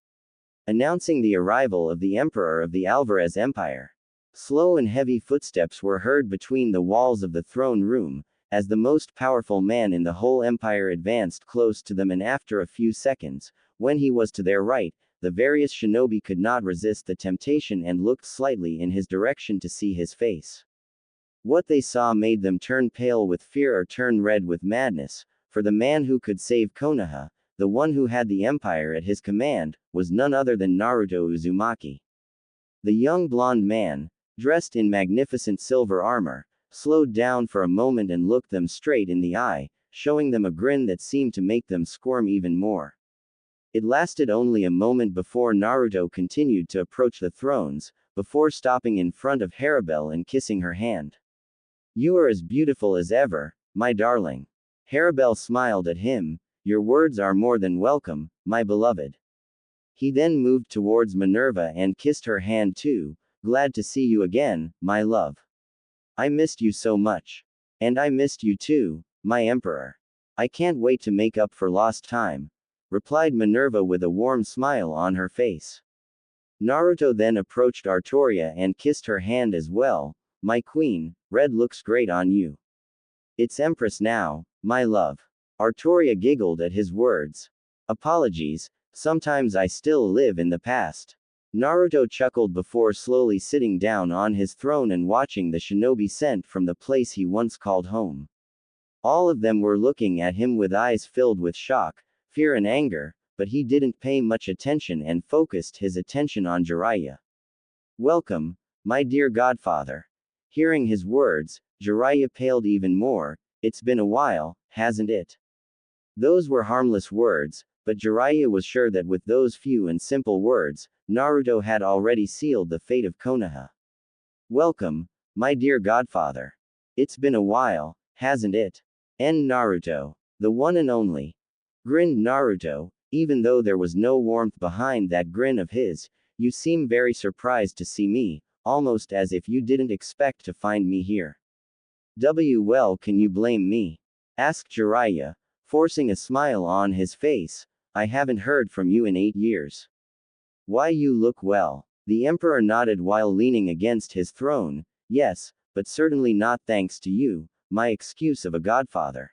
announcing the arrival of the Emperor of the Alvarez Empire. Slow and heavy footsteps were heard between the walls of the throne room, as the most powerful man in the whole empire advanced close to them, and after a few seconds, when he was to their right, the various shinobi could not resist the temptation and looked slightly in his direction to see his face. What they saw made them turn pale with fear or turn red with madness, for the man who could save Konoha, the one who had the empire at his command, was none other than Naruto Uzumaki. The young blonde man, dressed in magnificent silver armor, slowed down for a moment and looked them straight in the eye, showing them a grin that seemed to make them squirm even more. It lasted only a moment before Naruto continued to approach the thrones, before stopping in front of Haribel and kissing her hand. You are as beautiful as ever, my darling. Haribel smiled at him, your words are more than welcome, my beloved. He then moved towards Minerva and kissed her hand too, glad to see you again, my love. I missed you so much. And I missed you too, my emperor. I can't wait to make up for lost time, replied Minerva with a warm smile on her face. Naruto then approached Artoria and kissed her hand as well, my queen, red looks great on you. It's empress now, my love. Artoria giggled at his words. Apologies, sometimes I still live in the past. Naruto chuckled before slowly sitting down on his throne and watching the shinobi sent from the place he once called home. All of them were looking at him with eyes filled with shock, fear and anger, but he didn't pay much attention and focused his attention on Jiraiya. Welcome, my dear godfather. Hearing his words, Jiraiya paled even more, it's been a while, hasn't it? Those were harmless words, but Jiraiya was sure that with those few and simple words, Naruto had already sealed the fate of Konoha. Welcome, my dear godfather. It's been a while, hasn't it? Naruto, the one and only. Grinned Naruto, even though there was no warmth behind that grin of his, you seem very surprised to see me, almost as if you didn't expect to find me here. Well, can you blame me? Asked Jiraiya, forcing a smile on his face, I haven't heard from you in 8 years. Why, you look well. The emperor nodded while leaning against his throne, yes, but certainly not thanks to you, my excuse of a godfather.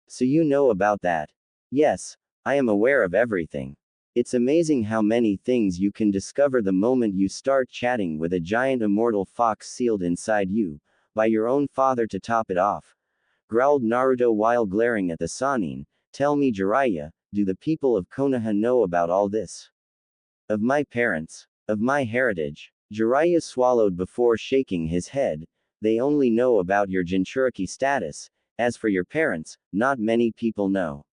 So you know about that? Yes, I am aware of everything. It's amazing how many things you can discover the moment you start chatting with a giant immortal fox sealed inside you, by your own father to top it off. Growled Naruto while glaring at the Sannin, tell me Jiraiya, do the people of Konoha know about all this? Of my parents, of my heritage. Jiraiya swallowed before shaking his head, They only know about your Jinchuriki status. As for your parents, not many people know.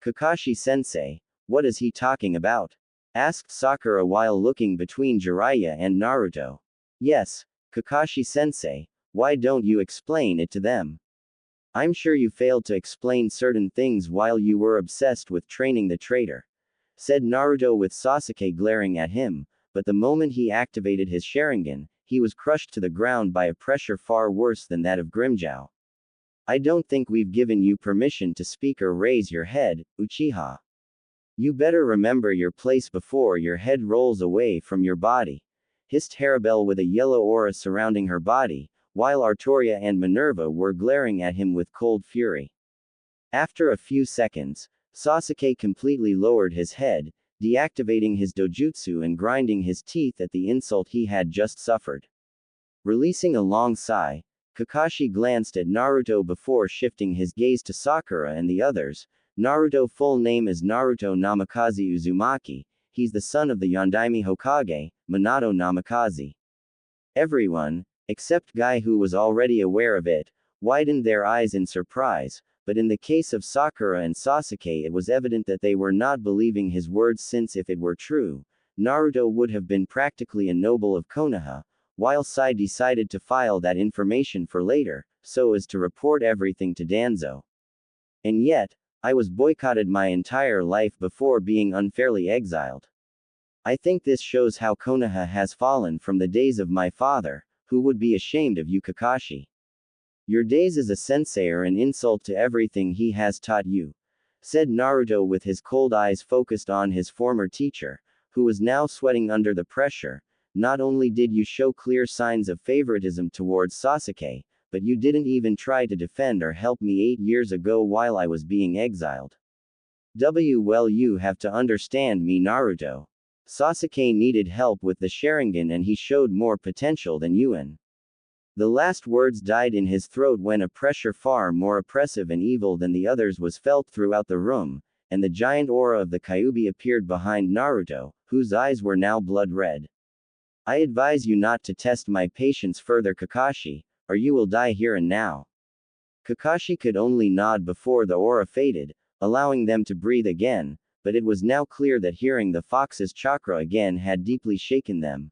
Kakashi-sensei, what is he talking about? Asked Sakura while looking between Jiraiya and Naruto. Yes, Kakashi-sensei, why don't you explain it to them? I'm sure you failed to explain certain things while you were obsessed with training the traitor, said Naruto with Sasuke glaring at him, but the moment he activated his Sharingan, he was crushed to the ground by a pressure far worse than that of Grimmjow. I don't think we've given you permission to speak or raise your head, Uchiha. You better remember your place before your head rolls away from your body, hissed Harabelle with a yellow aura surrounding her body, while Artoria and Minerva were glaring at him with cold fury. After a few seconds, Sasuke completely lowered his head, deactivating his dojutsu and grinding his teeth at the insult he had just suffered. Releasing a long sigh, Kakashi glanced at Naruto before shifting his gaze to Sakura and the others. Naruto full name is Naruto Namikaze Uzumaki, he's the son of the Yondaime Hokage, Minato Namikaze. Everyone, except Guy who was already aware of it, widened their eyes in surprise, but in the case of Sakura and Sasuke it was evident that they were not believing his words since if it were true, Naruto would have been practically a noble of Konoha, while Sai decided to file that information for later, so as to report everything to Danzo. And yet, I was boycotted my entire life before being unfairly exiled. I think this shows how Konoha has fallen from the days of my father, who would be ashamed of you Kakashi. Your days as a sensei are an insult to everything he has taught you, said Naruto with his cold eyes focused on his former teacher, who was now sweating under the pressure. Not only did you show clear signs of favoritism towards Sasuke, but you didn't even try to defend or help me 8 years ago while I was being exiled. Well, you have to understand me Naruto. Sasuke needed help with the Sharingan and he showed more potential than you in. The last words died in his throat when a pressure far more oppressive and evil than the others was felt throughout the room, and the giant aura of the Kyuubi appeared behind Naruto, whose eyes were now blood red. I advise you not to test my patience further Kakashi, or you will die here and now. Kakashi could only nod before the aura faded, allowing them to breathe again, but it was now clear that hearing the fox's chakra again had deeply shaken them.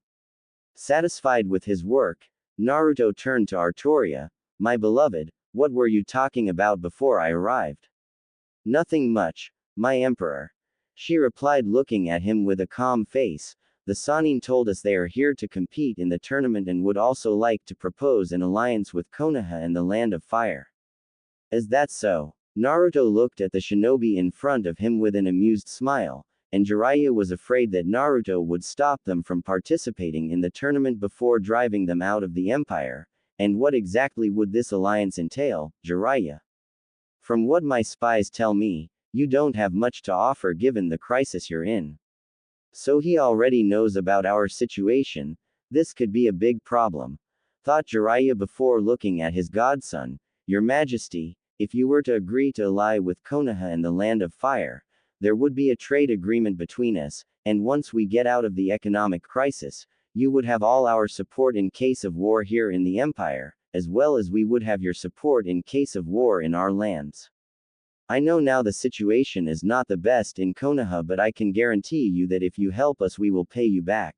Satisfied with his work, Naruto turned to Artoria. My beloved, what were you talking about before I arrived? Nothing much, my emperor. She replied looking at him with a calm face. The Sannin told us they are here to compete in the tournament and would also like to propose an alliance with Konoha and the Land of Fire. Is that so? Naruto looked at the shinobi in front of him with an amused smile, and Jiraiya was afraid that Naruto would stop them from participating in the tournament before driving them out of the empire. And what exactly would this alliance entail, Jiraiya? From what my spies tell me, you don't have much to offer given the crisis you're in. So he already knows about our situation. This could be a big problem, thought Jiraiya before looking at his godson. Your Majesty, if you were to agree to ally with Konoha and the Land of Fire, there would be a trade agreement between us, and once we get out of the economic crisis, you would have all our support in case of war here in the Empire, as well as we would have your support in case of war in our lands. I know now the situation is not the best in Konoha, but I can guarantee you that if you help us we will pay you back.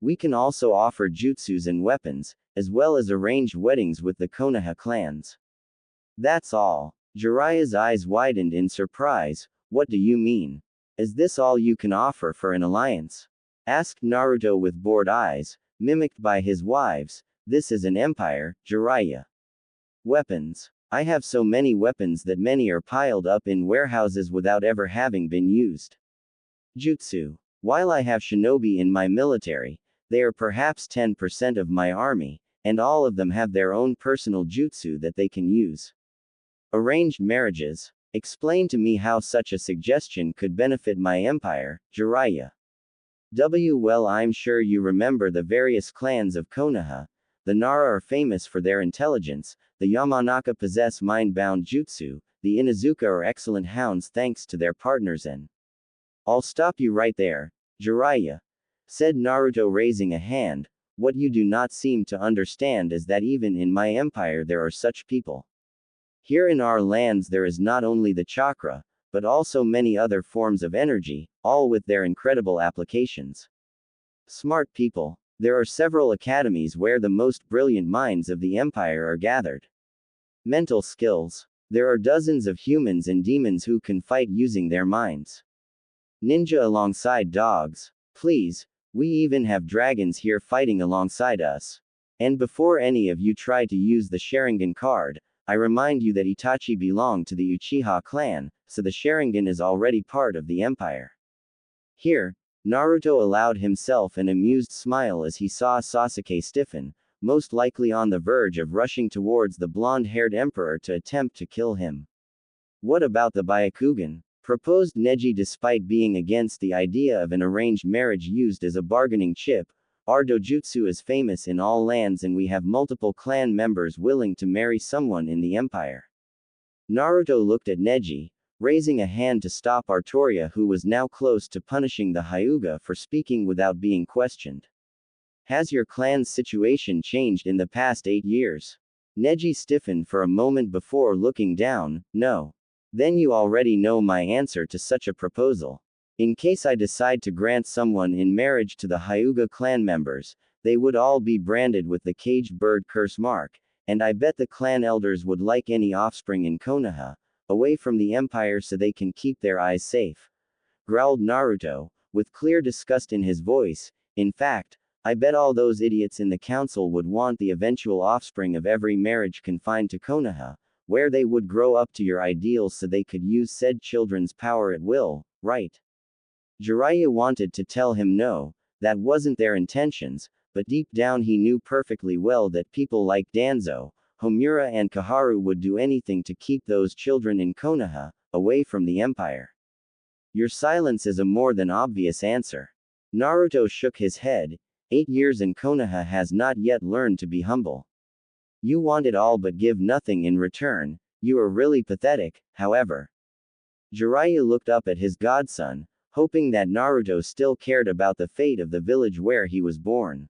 We can also offer jutsus and weapons, as well as arrange weddings with the Konoha clans. That's all. Jiraiya's eyes widened in surprise. What do you mean? Is this all you can offer for an alliance? Asked Naruto with bored eyes, mimicked by his wives. This is an empire, Jiraiya. Weapons. I have so many weapons that many are piled up in warehouses without ever having been used. Jutsu. While I have shinobi in my military, they are perhaps 10% of my army, and all of them have their own personal jutsu that they can use. Arranged marriages. Explain to me how such a suggestion could benefit my empire, Jiraiya. Well, I'm sure you remember the various clans of Konoha. The Nara are famous for their intelligence, the Yamanaka possess mind-bound jutsu, the Inuzuka are excellent hounds thanks to their partners and... I'll stop you right there, Jiraiya, said Naruto raising a hand. What you do not seem to understand is that even in my empire there are such people. Here in our lands there is not only the chakra, but also many other forms of energy, all with their incredible applications. Smart people. There are several academies where the most brilliant minds of the empire are gathered. Mental skills. There are dozens of humans and demons who can fight using their minds. Ninja alongside dogs. Please, we even have dragons here fighting alongside us. And before any of you try to use the Sharingan card, I remind you that Itachi belonged to the Uchiha clan, so the Sharingan is already part of the empire. Here, Naruto allowed himself an amused smile as he saw Sasuke stiffen, most likely on the verge of rushing towards the blonde-haired emperor to attempt to kill him. What about the Byakugan? Proposed Neji. Despite being against the idea of an arranged marriage used as a bargaining chip, our dojutsu is famous in all lands and we have multiple clan members willing to marry someone in the empire. Naruto looked at Neji, raising a hand to stop Artoria, who was now close to punishing the Hyuga for speaking without being questioned. Has your clan's situation changed in the past 8 years? Neji stiffened for a moment before looking down. No. Then you already know my answer to such a proposal. In case I decide to grant someone in marriage to the Hyuga clan members, they would all be branded with the caged bird curse mark, and I bet the clan elders would like any offspring in Konoha away from the empire so they can keep their eyes safe. Growled Naruto, with clear disgust in his voice. In fact, I bet all those idiots in the council would want the eventual offspring of every marriage confined to Konoha, where they would grow up to your ideals so they could use said children's power at will, right? Jiraiya wanted to tell him no, that wasn't their intentions, but deep down he knew perfectly well that people like Danzo, Homura and Kaharu would do anything to keep those children in Konoha away from the empire. Your silence is a more than obvious answer. Naruto shook his head. 8 years in Konoha has not yet learned to be humble. You want it all but give nothing in return. You are really pathetic, however. Jiraiya looked up at his godson, hoping that Naruto still cared about the fate of the village where he was born.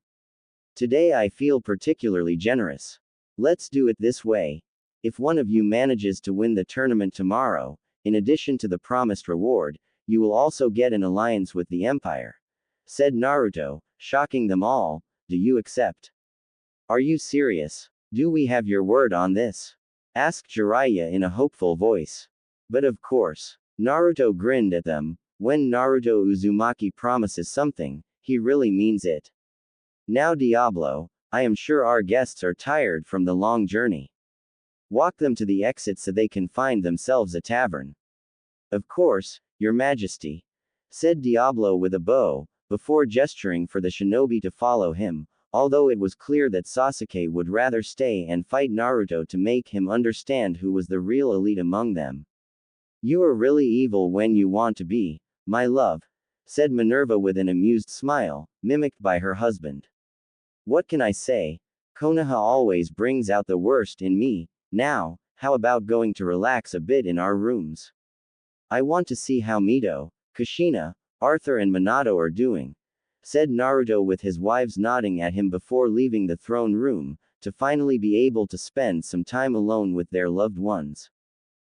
Today I feel particularly generous. Let's do it this way. If one of you manages to win the tournament tomorrow, in addition to the promised reward, you will also get an alliance with the Empire. Said Naruto, shocking them all. Do you accept? Are you serious? Do we have your word on this? Asked Jiraiya in a hopeful voice. But of course. Naruto grinned at them. When Naruto Uzumaki promises something, he really means it. Now Diablo, I am sure our guests are tired from the long journey. Walk them to the exit so they can find themselves a tavern. Of course, Your Majesty. Said Diablo with a bow, before gesturing for the shinobi to follow him, although it was clear that Sasuke would rather stay and fight Naruto to make him understand who was the real elite among them. You are really evil when you want to be, my love, said Minerva with an amused smile, mimicked by her husband. What can I say? Konoha always brings out the worst in me. Now, how about going to relax a bit in our rooms? I want to see how Mito, Kushina, Arthur and Minato are doing, said Naruto with his wives nodding at him before leaving the throne room, to finally be able to spend some time alone with their loved ones.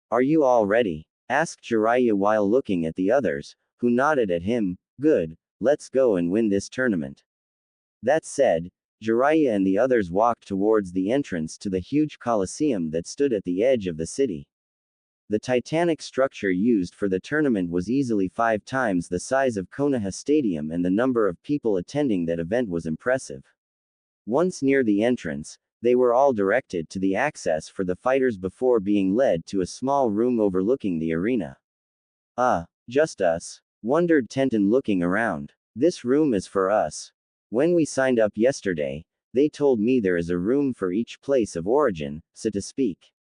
Are you all ready? Asked Jiraiya while looking at the others, who nodded at him. Good, let's go and win this tournament. That said, Jiraiya and the others walked towards the entrance to the huge coliseum that stood at the edge of the city. The titanic structure used for the tournament was easily 5 times the size of Konoha Stadium, and the number of people attending that event was impressive. Once near the entrance, they were all directed to the access for the fighters before being led to a small room overlooking the arena. Just us? Wondered Tenten looking around. This room is for us. When we signed up yesterday, they told me there is a room for each place of origin, so to speak.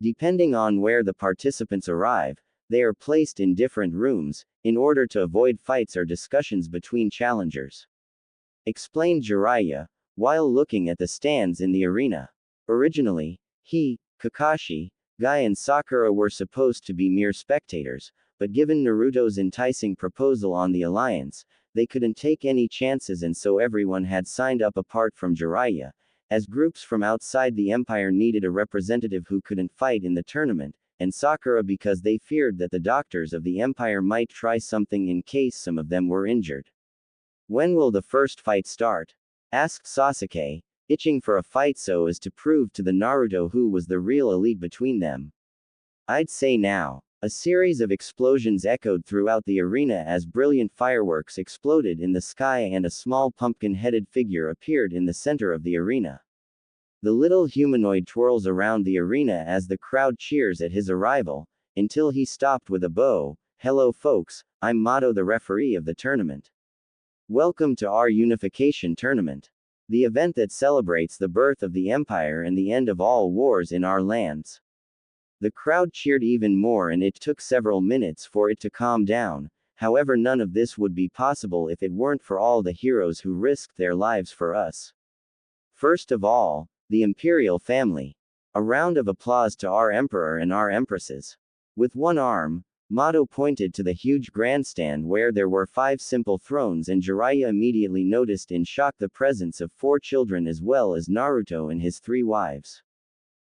Depending on where the participants arrive, they are placed in different rooms, in order to avoid fights or discussions between challengers. Explained Jiraiya, while looking at the stands in the arena. Originally, he, Kakashi, Guy and Sakura were supposed to be mere spectators, but given Naruto's enticing proposal on the alliance, they couldn't take any chances, and so everyone had signed up apart from Jiraiya, as groups from outside the empire needed a representative who couldn't fight in the tournament, and Sakura because they feared that the doctors of the empire might try something in case some of them were injured. When will the first fight start? Asked Sasuke, itching for a fight so as to prove to the Naruto who was the real elite between them. I'd say now. A series of explosions echoed throughout the arena as brilliant fireworks exploded in the sky and a small pumpkin-headed figure appeared in the center of the arena. The little humanoid twirls around the arena as the crowd cheers at his arrival, until he stopped with a bow. Hello folks, I'm Mato, the referee of the tournament. Welcome to our unification tournament. The event that celebrates the birth of the empire and the end of all wars in our lands. The crowd cheered even more and it took several minutes for it to calm down, however none of this would be possible if it weren't for all the heroes who risked their lives for us. First of all, the imperial family. A round of applause to our emperor and our empresses. With one arm, Mato pointed to the huge grandstand where there were 5 simple thrones, and Jiraiya immediately noticed in shock the presence of 4 children as well as Naruto and his 3 wives.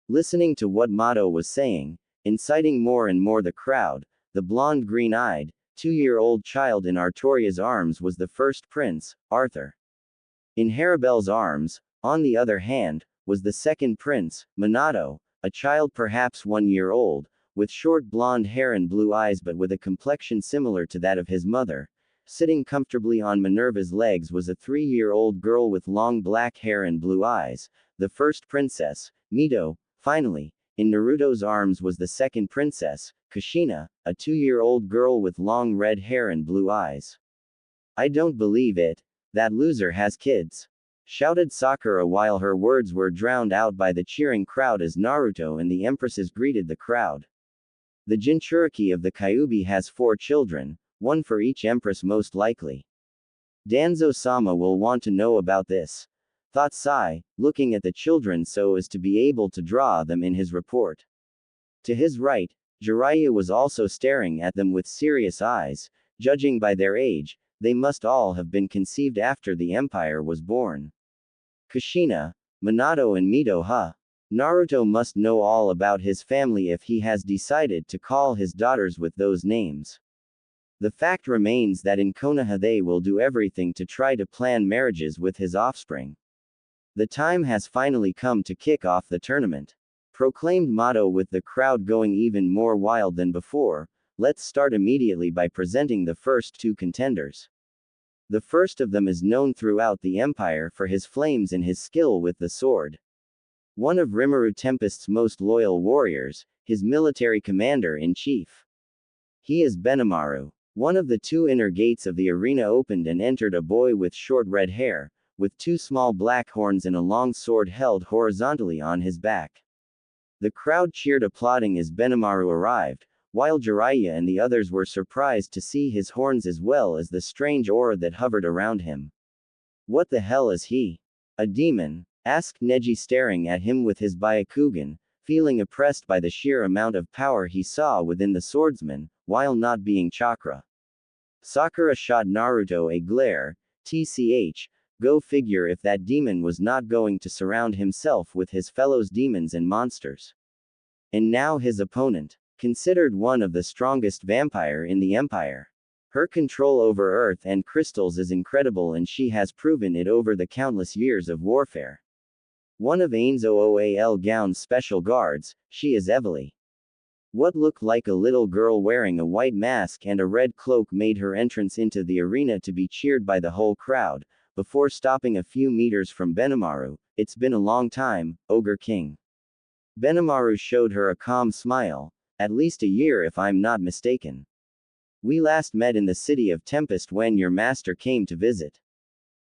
Listening to what Mato was saying, inciting more and more the crowd, the blonde green-eyed, 2-year-old child in Artoria's arms was the first prince, Arthur. In Haribel's arms, on the other hand, was the second prince, Minato, a child perhaps 1 year old, with short blonde hair and blue eyes but with a complexion similar to that of his mother. Sitting comfortably on Minerva's legs was a 3-year-old girl with long black hair and blue eyes, the first princess, Mito. Finally, in Naruto's arms was the second princess, Kushina, a 2-year-old girl with long red hair and blue eyes. I don't believe it. That loser has kids. Shouted Sakura while her words were drowned out by the cheering crowd as Naruto and the empresses greeted the crowd. The Jinchuriki of the Kyuubi has 4 children, 1 for each empress most likely. Danzo-sama will want to know about this, thought Sai, looking at the children so as to be able to draw them in his report. To his right, Jiraiya was also staring at them with serious eyes. Judging by their age, they must all have been conceived after the empire was born. Kushina, Minato and Mito, huh? Naruto must know all about his family if he has decided to call his daughters with those names. The fact remains that in Konoha they will do everything to try to plan marriages with his offspring. The time has finally come to kick off the tournament. Proclaimed Mato with the crowd going even more wild than before. Let's start immediately by presenting the first 2 contenders. The first of them is known throughout the empire for his flames and his skill with the sword. One of Rimuru Tempest's most loyal warriors, his military commander-in-chief. He is Benimaru. One of the 2 inner gates of the arena opened and entered a boy with short red hair, with 2 small black horns and a long sword held horizontally on his back. The crowd cheered applauding as Benimaru arrived, while Jiraiya and the others were surprised to see his horns as well as the strange aura that hovered around him. What the hell is he? A demon? Asked Neji staring at him with his Byakugan, feeling oppressed by the sheer amount of power he saw within the swordsman, while not being chakra. Sakura shot Naruto a glare. TCH, go figure if that demon was not going to surround himself with his fellows demons and monsters. And now his opponent, considered one of the strongest vampire in the empire. Her control over earth and crystals is incredible and she has proven it over the countless years of warfare. One of Ain's OOAL Gown's special guards, she is Evely. What looked like a little girl wearing a white mask and a red cloak made her entrance into the arena to be cheered by the whole crowd, before stopping a few meters from Benimaru. It's been a long time, Ogre King. Benimaru showed her a calm smile. At least a year if I'm not mistaken. We last met in the city of Tempest when your master came to visit.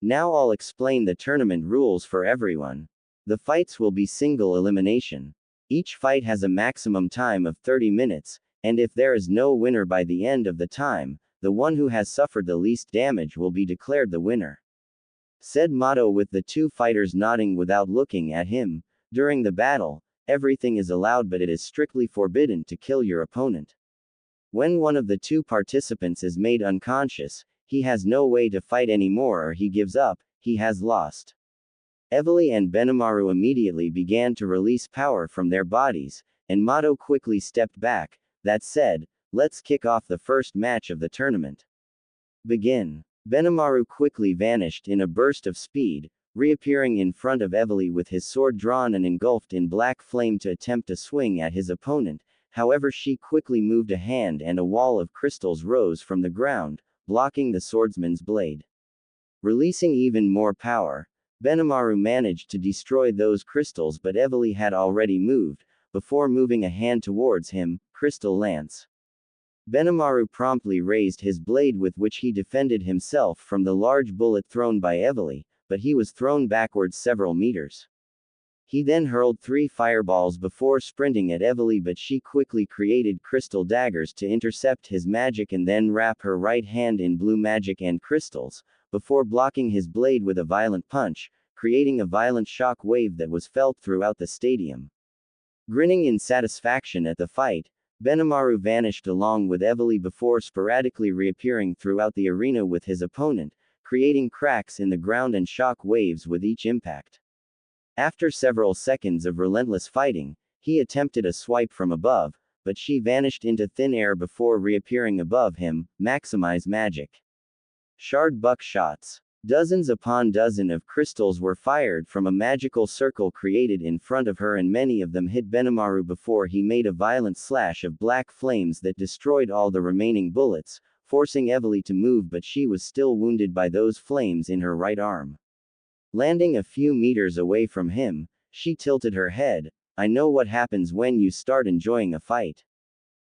Now I'll explain the tournament rules for everyone. The fights will be single elimination. Each fight has a maximum time of 30 minutes, and if there is no winner by the end of the time, the one who has suffered the least damage will be declared the winner. Said Mato with the 2 fighters nodding without looking at him. During the battle, everything is allowed but it is strictly forbidden to kill your opponent. When one of the 2 participants is made unconscious, he has no way to fight anymore or he gives up, he has lost. Evely and Benimaru immediately began to release power from their bodies, and Mato quickly stepped back. That said, let's kick off the first match of the tournament. Begin. Benimaru quickly vanished in a burst of speed, reappearing in front of Evely with his sword drawn and engulfed in black flame to attempt a swing at his opponent. However, she quickly moved a hand and a wall of crystals rose from the ground, blocking the swordsman's blade. Releasing even more power, Benimaru managed to destroy those crystals, but Evely had already moved, before moving a hand towards him, crystal lance. Benimaru promptly raised his blade with which he defended himself from the large bullet thrown by Evely, but he was thrown backwards several meters. He then hurled 3 fireballs before sprinting at Evely, but she quickly created crystal daggers to intercept his magic and then wrap her right hand in blue magic and crystals, before blocking his blade with a violent punch, creating a violent shock wave that was felt throughout the stadium. Grinning in satisfaction at the fight, Benimaru vanished along with Evely before sporadically reappearing throughout the arena with his opponent, creating cracks in the ground and shock waves with each impact. After several seconds of relentless fighting, he attempted a swipe from above, but she vanished into thin air before reappearing above him. Maximize magic. Shard buck shots. Dozens upon dozens of crystals were fired from a magical circle created in front of her, and many of them hit Benimaru before he made a violent slash of black flames that destroyed all the remaining bullets, forcing Evely to move, but she was still wounded by those flames in her right arm. Landing a few meters away from him, she tilted her head. I know what happens when you start enjoying a fight.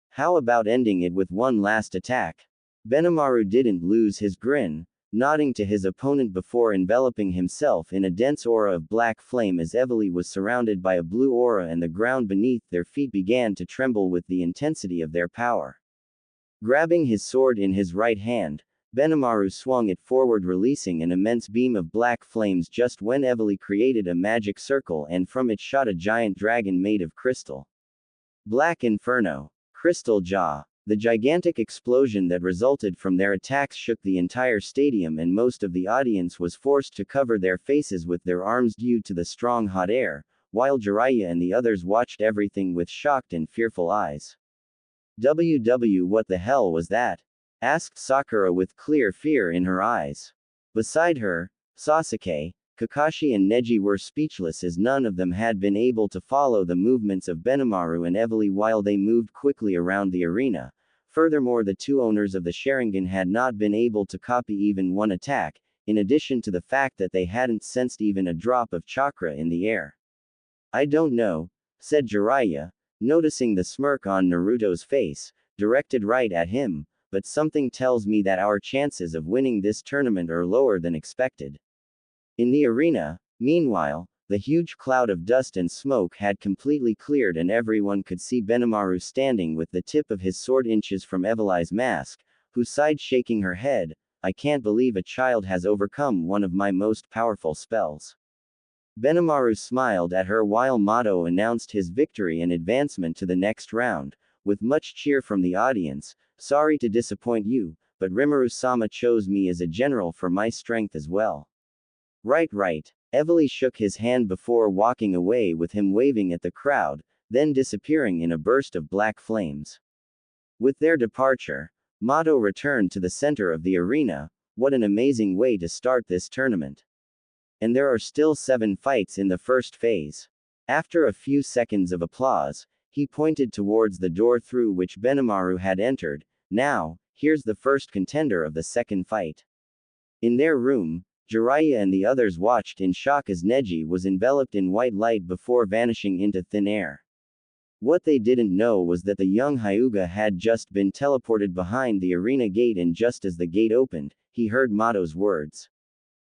How about ending it with one last attack? Benimaru didn't lose his grin, nodding to his opponent before enveloping himself in a dense aura of black flame as Evely was surrounded by a blue aura and the ground beneath their feet began to tremble with the intensity of their power. Grabbing his sword in his right hand, Benimaru swung it forward, releasing an immense beam of black flames just when Evely created a magic circle and from it shot a giant dragon made of crystal. Black Inferno. Crystal Jaw. The gigantic explosion that resulted from their attacks shook the entire stadium, and most of the audience was forced to cover their faces with their arms due to the strong hot air, while Jiraiya and the others watched everything with shocked and fearful eyes. What the hell was that? Asked Sakura with clear fear in her eyes. Beside her, Sasuke, Kakashi and Neji were speechless as none of them had been able to follow the movements of Benimaru and Evely while they moved quickly around the arena. Furthermore, the 2 owners of the Sharingan had not been able to copy even one attack, in addition to the fact that they hadn't sensed even a drop of chakra in the air. I don't know, said Jiraiya, noticing the smirk on Naruto's face, directed right at him, but something tells me that our chances of winning this tournament are lower than expected. In the arena, meanwhile, the huge cloud of dust and smoke had completely cleared and everyone could see Benimaru standing with the tip of his sword inches from Evely's mask, who sighed, shaking her head. I can't believe a child has overcome one of my most powerful spells. Benimaru smiled at her while Mato announced his victory and advancement to the next round, with much cheer from the audience. Sorry to disappoint you, but Rimuru-sama chose me as a general for my strength as well. Right. Evely shook his hand before walking away with him waving at the crowd, then disappearing in a burst of black flames. With their departure, Mato returned to the center of the arena. What an amazing way to start this tournament. And there are still 7 fights in the first phase. After a few seconds of applause, he pointed towards the door through which Benimaru had entered. Now, here's the first contender of the second fight. In their room, Jiraiya and the others watched in shock as Neji was enveloped in white light before vanishing into thin air. What they didn't know was that the young Hyuga had just been teleported behind the arena gate, and just as the gate opened, he heard Mato's words.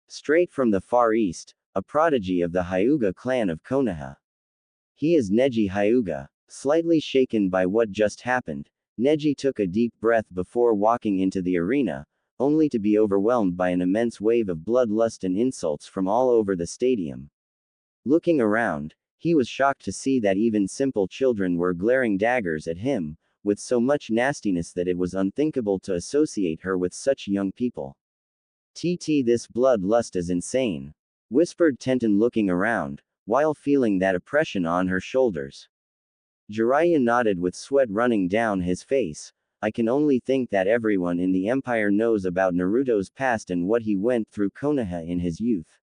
Straight from the far east, a prodigy of the Hyuga clan of Konoha. He is Neji Hyuga. Slightly shaken by what just happened, Neji took a deep breath before walking into the arena, only to be overwhelmed by an immense wave of bloodlust and insults from all over the stadium. Looking around, he was shocked to see that even simple children were glaring daggers at him, with so much nastiness that it was unthinkable to associate her with such young people. This bloodlust is insane, whispered Tenten looking around, while feeling that oppression on her shoulders. Jiraiya nodded with sweat running down his face. I can only think that everyone in the Empire knows about Naruto's past and what he went through Konoha in his youth.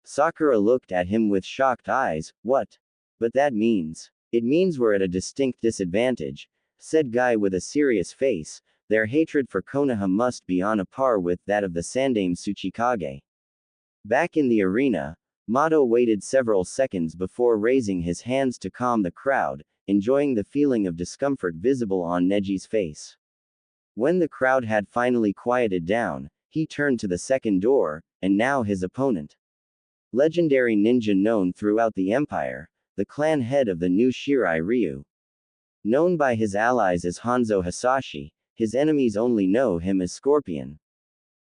Sakura looked at him with shocked eyes. What? But that means. It means we're at a distinct disadvantage, said Guy with a serious face. Their hatred for Konoha must be on a par with that of the Sandaime Tsuchikage. Back in the arena, Mato waited several seconds before raising his hands to calm the crowd, enjoying the feeling of discomfort visible on Neji's face. When the crowd had finally quieted down, he turned to the second door, and now his opponent. Legendary ninja known throughout the Empire, the clan head of the new Shirai Ryu. Known by his allies as Hanzo Hasashi, his enemies only know him as Scorpion.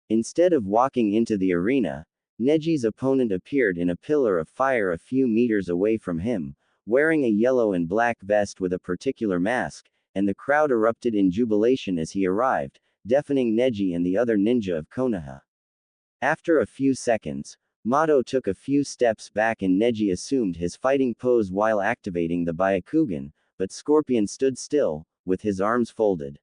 Instead of walking into the arena, Neji's opponent appeared in a pillar of fire a few meters away from him, wearing a yellow and black vest with a particular mask, and the crowd erupted in jubilation as he arrived, deafening Neji and the other ninja of Konoha. After a few seconds, Mato took a few steps back and Neji assumed his fighting pose while activating the Byakugan, but Scorpion stood still, with his arms folded.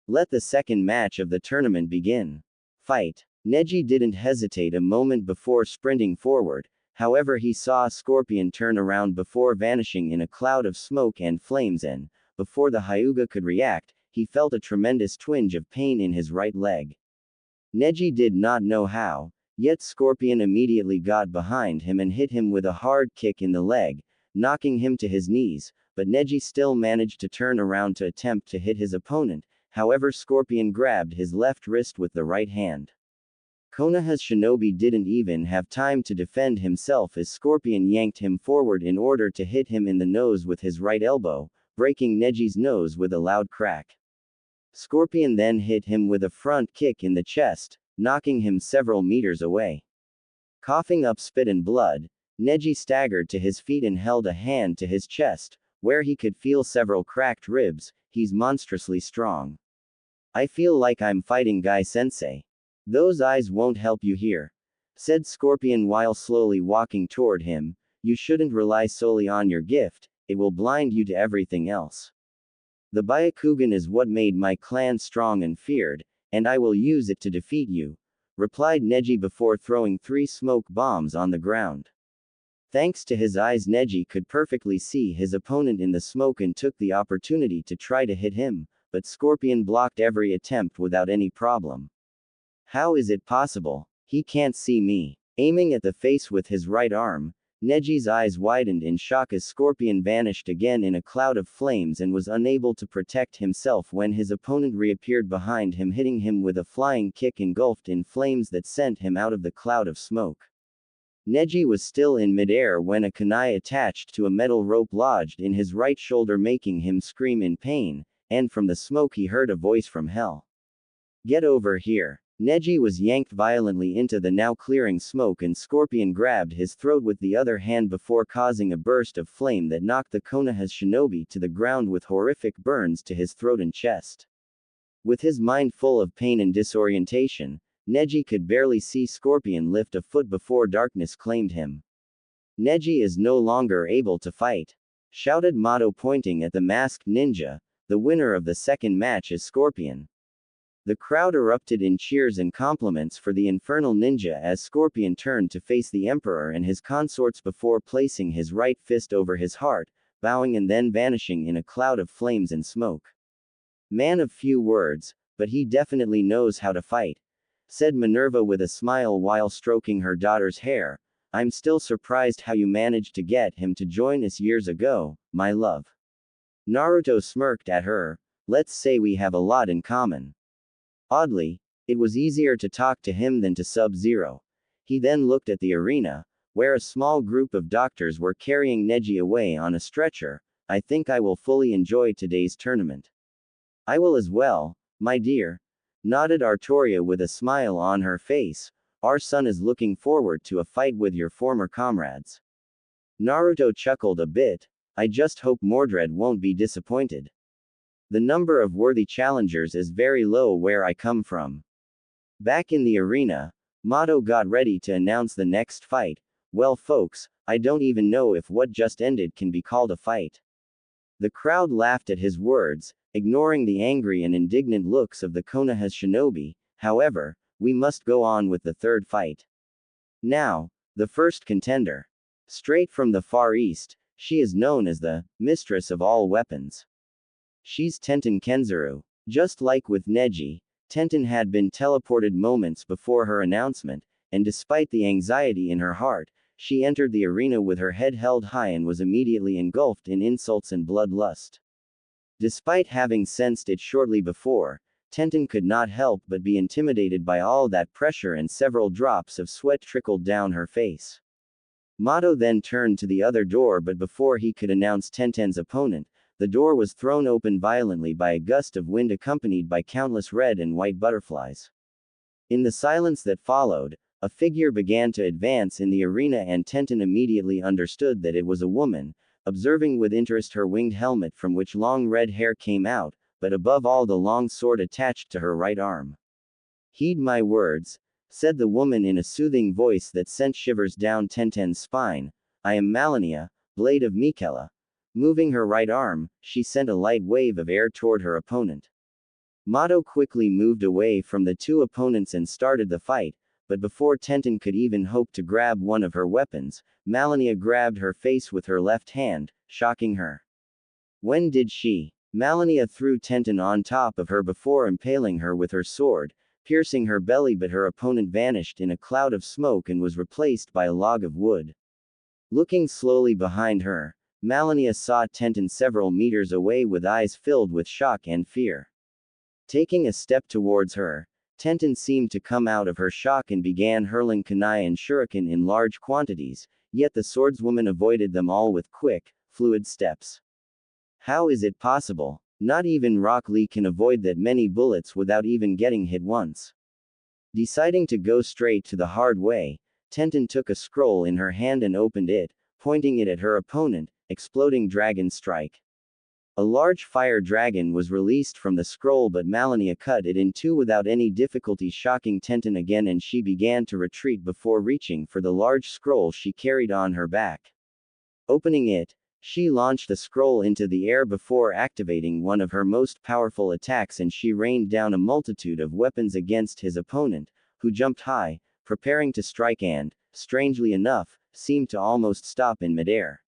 Let the second match of the tournament begin. Fight. Neji didn't hesitate a moment before sprinting forward, however he saw Scorpion turn around before vanishing in a cloud of smoke and flames and, before the Hyuga could react, he felt a tremendous twinge of pain in his right leg. Neji did not know how, yet Scorpion immediately got behind him and hit him with a hard kick in the leg, knocking him to his knees, but Neji still managed to turn around to attempt to hit his opponent, however Scorpion grabbed his left wrist with the right hand. Konoha's shinobi didn't even have time to defend himself as Scorpion yanked him forward in order to hit him in the nose with his right elbow, breaking Neji's nose with a loud crack. Scorpion then hit him with a front kick in the chest, knocking him several meters away. Coughing up spit and blood, Neji staggered to his feet and held a hand to his chest, where he could feel several cracked ribs. He's monstrously strong. I feel like I'm fighting Guy-sensei. Those eyes won't help you here, said Scorpion while slowly walking toward him. You shouldn't rely solely on your gift, it will blind you to everything else. The Byakugan is what made my clan strong and feared, and I will use it to defeat you, replied Neji before throwing 3 smoke bombs on the ground. Thanks to his eyes, Neji could perfectly see his opponent in the smoke and took the opportunity to try to hit him, but Scorpion blocked every attempt without any problem. How is it possible? He can't see me. Aiming at the face with his right arm, Neji's eyes widened in shock as Scorpion vanished again in a cloud of flames and was unable to protect himself when his opponent reappeared behind him, hitting him with a flying kick engulfed in flames that sent him out of the cloud of smoke. Neji was still in midair when a kunai attached to a metal rope lodged in his right shoulder, making him scream in pain, and from the smoke he heard a voice from hell. Get over here. Neji was yanked violently into the now clearing smoke and Scorpion grabbed his throat with the other hand before causing a burst of flame that knocked the Konoha's shinobi to the ground with horrific burns to his throat and chest. With his mind full of pain and disorientation, Neji could barely see Scorpion lift a foot before darkness claimed him. Neji is no longer able to fight, shouted Mato pointing at the masked ninja. The winner of the second match is Scorpion. The crowd erupted in cheers and compliments for the infernal ninja as Scorpion turned to face the Emperor and his consorts before placing his right fist over his heart, bowing and then vanishing in a cloud of flames and smoke. Man of few words, but he definitely knows how to fight, said Minerva with a smile while stroking her daughter's hair. I'm still surprised how you managed to get him to join us years ago, my love. Naruto smirked at her. Let's say we have a lot in common. Oddly, it was easier to talk to him than to Sub-Zero. He then looked at the arena, where a small group of doctors were carrying Neji away on a stretcher. I think I will fully enjoy today's tournament. I will as well, my dear, nodded Artoria with a smile on her face. Our son is looking forward to a fight with your former comrades. Naruto chuckled a bit. I just hope Mordred won't be disappointed. The number of worthy challengers is very low where I come from. Back in the arena, Mato got ready to announce the next fight. Well folks, I don't even know if what just ended can be called a fight. The crowd laughed at his words, ignoring the angry and indignant looks of the Konoha's shinobi. However, we must go on with the third fight. Now, the first contender. Straight from the Far East, she is known as the mistress of all weapons. She's Tenten Kenzuru. Just like with Neji, Tenten had been teleported moments before her announcement, and despite the anxiety in her heart, she entered the arena with her head held high and was immediately engulfed in insults and bloodlust. Despite having sensed it shortly before, Tenten could not help but be intimidated by all that pressure, and several drops of sweat trickled down her face. Mato then turned to the other door, but before he could announce Tenten's opponent, the door was thrown open violently by a gust of wind accompanied by countless red and white butterflies. In the silence that followed, a figure began to advance in the arena, and Tenten immediately understood that it was a woman, observing with interest her winged helmet from which long red hair came out, but above all the long sword attached to her right arm. "Heed my words," said the woman in a soothing voice that sent shivers down Tenten's spine. "I am Malenia, Blade of Mikela." Moving her right arm, she sent a light wave of air toward her opponent. Mato quickly moved away from the two opponents and started the fight, but before Tenten could even hope to grab one of her weapons, Malenia grabbed her face with her left hand, shocking her. When did she? Malenia threw Tenten on top of her before impaling her with her sword, piercing her belly, but her opponent vanished in a cloud of smoke and was replaced by a log of wood. Looking slowly behind her, Malenia saw Tenten several meters away with eyes filled with shock and fear. Taking a step towards her, Tenten seemed to come out of her shock and began hurling kunai and shuriken in large quantities, yet the swordswoman avoided them all with quick, fluid steps. How is it possible? Not even Rock Lee can avoid that many bullets without even getting hit once. Deciding to go straight to the hard way, Tenten took a scroll in her hand and opened it, pointing it at her opponent. Exploding Dragon Strike. A large fire dragon was released from the scroll, but Malenia cut it in two without any difficulty, shocking Tenten again, and she began to retreat before reaching for the large scroll she carried on her back. Opening it, she launched the scroll into the air before activating one of her most powerful attacks, and she rained down a multitude of weapons against his opponent, who jumped high, preparing to strike and, strangely enough, seemed to almost stop in midair.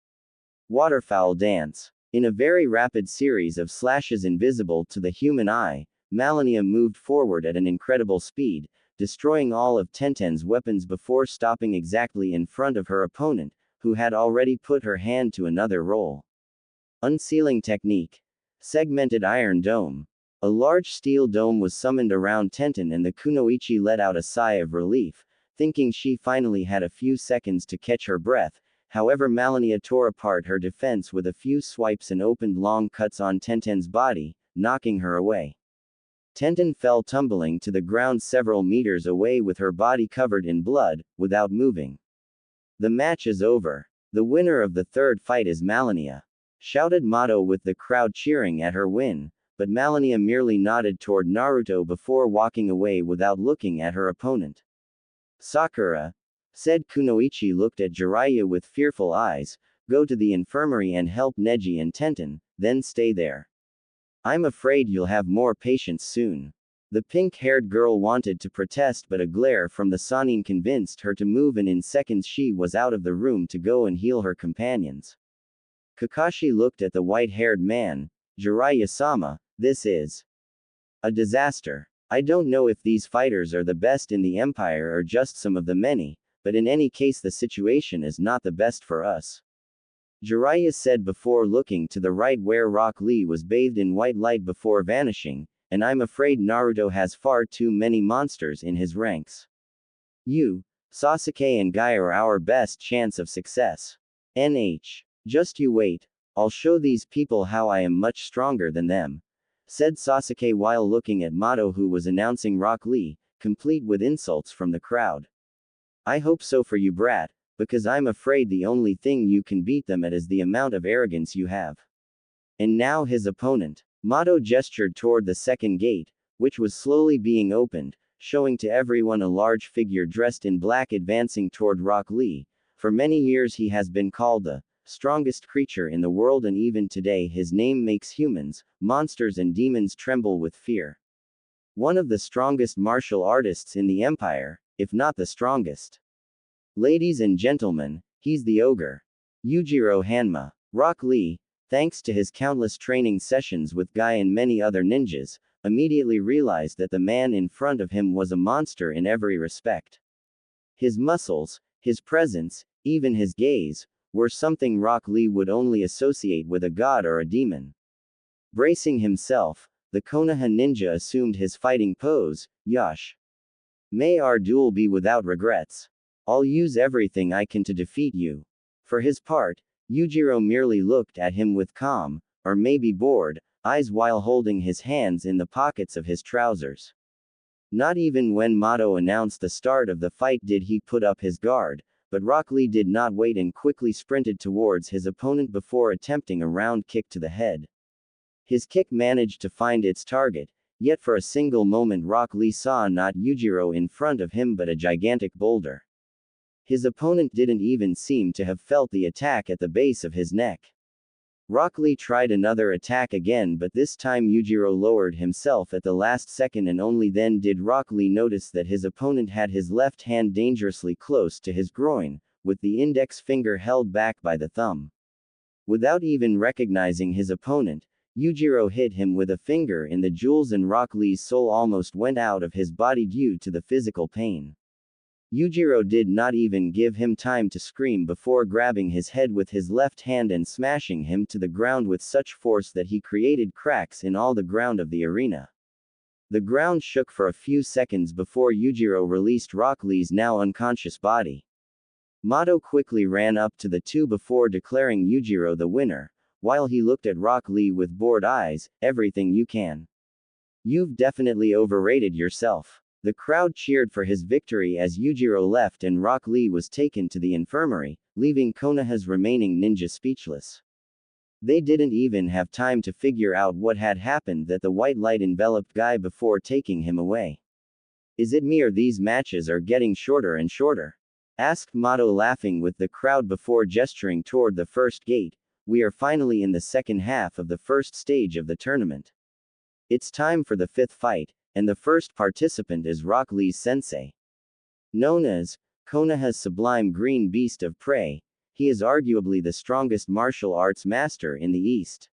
Waterfowl Dance. In a very rapid series of slashes invisible to the human eye, Malenia moved forward at an incredible speed, destroying all of Tenten's weapons before stopping exactly in front of her opponent, who had already put her hand to another roll. Unsealing Technique. Segmented Iron Dome. A large steel dome was summoned around Tenten, and the kunoichi let out a sigh of relief, thinking she finally had a few seconds to catch her breath. However, Malenia tore apart her defense with a few swipes and opened long cuts on Tenten's body, knocking her away. Tenten fell tumbling to the ground several meters away with her body covered in blood, without moving. "The match is over. The winner of the third fight is Malenia," shouted Mato with the crowd cheering at her win, but Malenia merely nodded toward Naruto before walking away without looking at her opponent. "Sakura," said Kunoichi, looked at Jiraiya with fearful eyes, "go to the infirmary and help Neji and Tenten, then stay there. I'm afraid you'll have more patients soon." The pink-haired girl wanted to protest, but a glare from the Sannin convinced her to move, and in seconds she was out of the room to go and heal her companions. Kakashi looked at the white-haired man. "Jiraiya-sama, this is a disaster. I don't know if these fighters are the best in the Empire or just some of the many, but in any case the situation is not the best for us," Jiraiya said before looking to the right where Rock Lee was bathed in white light before vanishing, "and I'm afraid Naruto has far too many monsters in his ranks. You, Sasuke and Guy are our best chance of success. Just you wait, I'll show these people how I am much stronger than them," said Sasuke while looking at Mato, who was announcing Rock Lee, complete with insults from the crowd. "I hope so for you, brat, because I'm afraid the only thing you can beat them at is the amount of arrogance you have." And now his opponent. Mato gestured toward the second gate, which was slowly being opened, showing to everyone a large figure dressed in black advancing toward Rock Lee. For many years he has been called the strongest creature in the world, and even today his name makes humans, monsters and demons tremble with fear. One of the strongest martial artists in the Empire, if not the strongest. Ladies and gentlemen, he's the ogre. Yujiro Hanma. Rock Lee, thanks to his countless training sessions with Guy and many other ninjas, immediately realized that the man in front of him was a monster in every respect. His muscles, his presence, even his gaze, were something Rock Lee would only associate with a god or a demon. Bracing himself, the Konoha ninja assumed his fighting pose. Yash. May our duel be without regrets. I'll use everything I can to defeat you. For his part, Yujiro merely looked at him with calm, or maybe bored, eyes while holding his hands in the pockets of his trousers. Not even when Mato announced the start of the fight did he put up his guard, but Rock Lee did not wait and quickly sprinted towards his opponent before attempting a round kick to the head. His kick managed to find its target, yet for a single moment Rock Lee saw not Yujiro in front of him but a gigantic boulder. His opponent didn't even seem to have felt the attack at the base of his neck. Rock Lee tried another attack again, but this time Yujiro lowered himself at the last second, and only then did Rock Lee notice that his opponent had his left hand dangerously close to his groin, with the index finger held back by the thumb. Without even recognizing his opponent, Yujiro hit him with a finger in the jewels, and Rock Lee's soul almost went out of his body due to the physical pain. Yujiro did not even give him time to scream before grabbing his head with his left hand and smashing him to the ground with such force that he created cracks in all the ground of the arena. The ground shook for a few seconds before Yujiro released Rock Lee's now unconscious body. Mato quickly ran up to the two before declaring Yujiro the winner, while he looked at Rock Lee with bored eyes. Everything you can. You've definitely overrated yourself. The crowd cheered for his victory as Yujiro left and Rock Lee was taken to the infirmary, leaving Konoha's remaining ninja speechless. They didn't even have time to figure out what had happened that the white light enveloped Guy before taking him away. Is it me or these matches are getting shorter and shorter? Asked Mato, laughing with the crowd before gesturing toward the first gate. We are finally in the second half of the first stage of the tournament. It's time for the fifth fight, and the first participant is Rock Lee's sensei. Known as Konoha's sublime green beast of prey, he is arguably the strongest martial arts master in the East.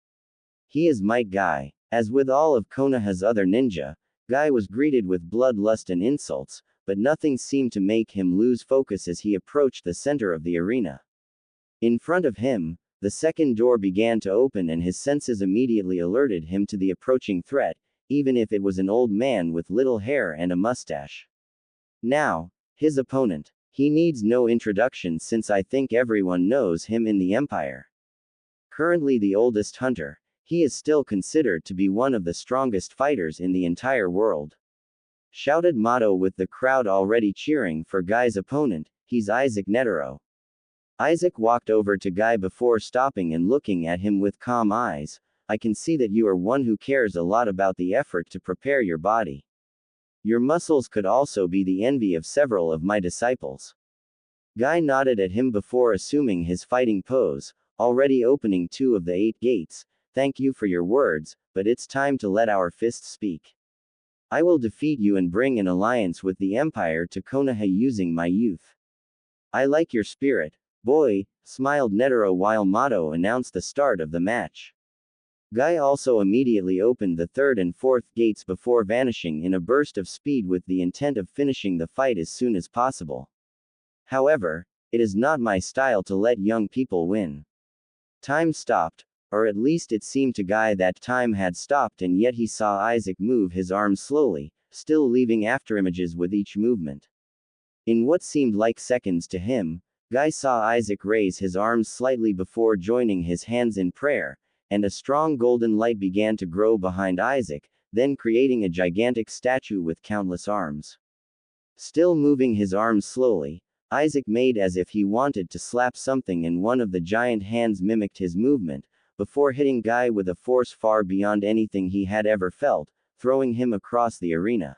He is Might Guy. As with all of Konoha's other ninja, Guy was greeted with bloodlust and insults, but nothing seemed to make him lose focus as he approached the center of the arena. In front of him, the second door began to open and his senses immediately alerted him to the approaching threat, even if it was an old man with little hair and a mustache. Now, his opponent. He needs no introduction since I think everyone knows him in the Empire. Currently the oldest hunter, he is still considered to be one of the strongest fighters in the entire world. Shouted Mato with the crowd already cheering for Guy's opponent. He's Isaac Netero. Isaac walked over to Guy before stopping and looking at him with calm eyes. I can see that you are one who cares a lot about the effort to prepare your body. Your muscles could also be the envy of several of my disciples. Guy nodded at him before assuming his fighting pose, already opening 2 of the 8 gates. Thank you for your words, but it's time to let our fists speak. I will defeat you and bring an alliance with the Empire to Konoha using my youth. I like your spirit, boy, smiled Netero while Mato announced the start of the match. Guy also immediately opened the 3rd and 4th gates before vanishing in a burst of speed with the intent of finishing the fight as soon as possible. However, it is not my style to let young people win. Time stopped, or at least it seemed to Guy that time had stopped, and yet he saw Isaac move his arms slowly, still leaving afterimages with each movement. In what seemed like seconds to him, Guy saw Isaac raise his arms slightly before joining his hands in prayer, and a strong golden light began to grow behind Isaac, then creating a gigantic statue with countless arms. Still moving his arms slowly, Isaac made as if he wanted to slap something, and one of the giant hands mimicked his movement, before hitting Guy with a force far beyond anything he had ever felt, throwing him across the arena.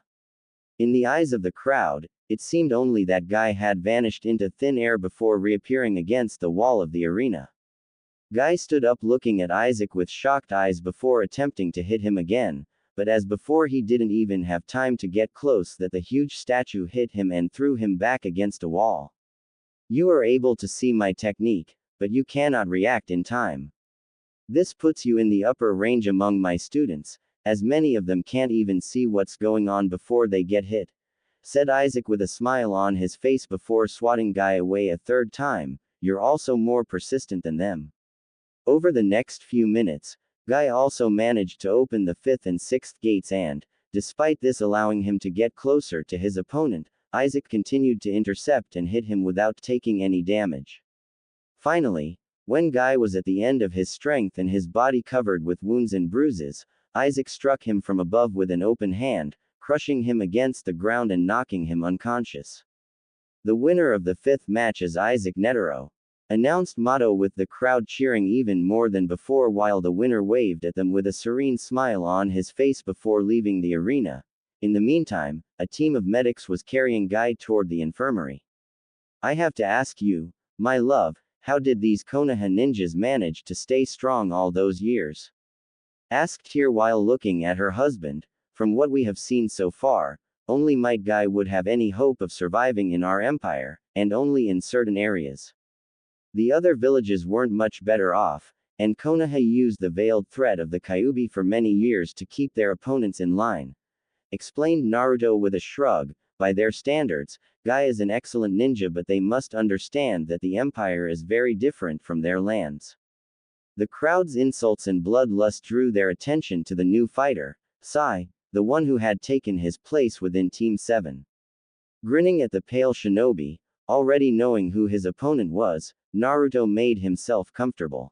In the eyes of the crowd, it seemed only that Guy had vanished into thin air before reappearing against the wall of the arena. Guy stood up looking at Isaac with shocked eyes before attempting to hit him again, but as before he didn't even have time to get close that the huge statue hit him and threw him back against a wall. You are able to see my technique, but you cannot react in time. This puts you in the upper range among my students, as many of them can't even see what's going on before they get hit, said Isaac with a smile on his face before swatting Guy away a third time. You're also more persistent than them. Over the next few minutes, Guy also managed to open the 5th and 6th gates and, despite this allowing him to get closer to his opponent, Isaac continued to intercept and hit him without taking any damage. Finally, when Guy was at the end of his strength and his body covered with wounds and bruises, Isaac struck him from above with an open hand, crushing him against the ground and knocking him unconscious. The winner of the 5th match is Isaac Netero, announced Mato with the crowd cheering even more than before while the winner waved at them with a serene smile on his face before leaving the arena. In the meantime, a team of medics was carrying Guy toward the infirmary. I have to ask you, my love, how did these Konoha ninjas manage to stay strong all those years? Asked Tear while looking at her husband. From what we have seen so far, only Might Guy would have any hope of surviving in our empire, and only in certain areas. The other villages weren't much better off, and Konoha used the veiled threat of the Kyuubi for many years to keep their opponents in line. Explained Naruto with a shrug. By their standards, Guy is an excellent ninja, but they must understand that the empire is very different from their lands. The crowd's insults and bloodlust drew their attention to the new fighter, Sai, the one who had taken his place within Team 7. Grinning at the pale shinobi, already knowing who his opponent was, Naruto made himself comfortable.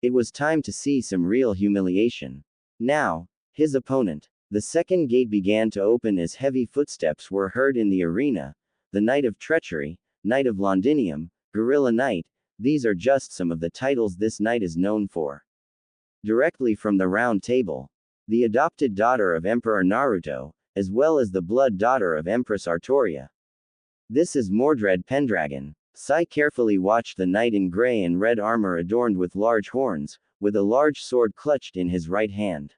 It was time to see some real humiliation. Now, his opponent. The second gate began to open as heavy footsteps were heard in the arena. The Knight of Treachery, Knight of Londinium, Gorilla Knight, these are just some of the titles this knight is known for. Directly from the round table, the adopted daughter of Emperor Naruto, as well as the blood daughter of Empress Artoria. This is Mordred Pendragon. Sai carefully watched the knight in gray and red armor adorned with large horns, with a large sword clutched in his right hand.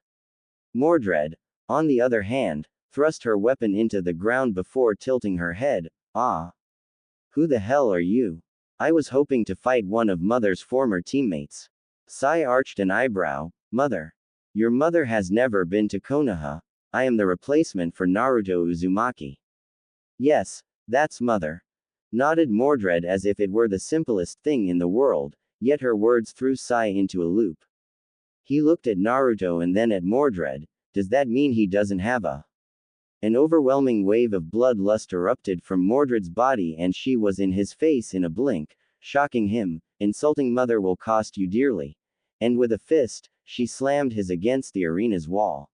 Mordred, on the other hand, thrust her weapon into the ground before tilting her head. Ah. Who the hell are you? I was hoping to fight one of Mother's former teammates. Sai arched an eyebrow. Mother. Your mother has never been to Konoha. I am the replacement for Naruto Uzumaki. Yes, that's Mother. Nodded Mordred as if it were the simplest thing in the world, yet her words threw Sai into a loop. He looked at Naruto and then at Mordred. Does that mean he doesn't have a? An overwhelming wave of bloodlust erupted from Mordred's body and she was in his face in a blink, shocking him. Insulting Mother will cost you dearly. And with a fist, she slammed his against the arena's wall.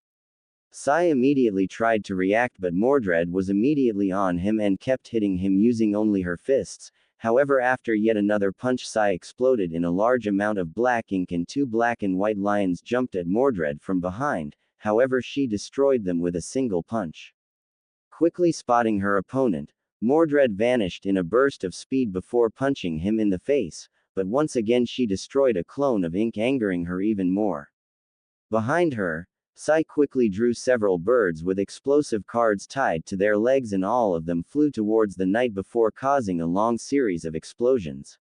Sai immediately tried to react, but Mordred was immediately on him and kept hitting him using only her fists. However, after yet another punch, Sai exploded in a large amount of black ink and 2 black and white lions jumped at Mordred from behind. However, she destroyed them with a single punch. Quickly spotting her opponent, Mordred vanished in a burst of speed before punching him in the face, but once again she destroyed a clone of ink, angering her even more. Behind her, Sai quickly drew several birds with explosive cards tied to their legs and all of them flew towards the knight before causing a long series of explosions.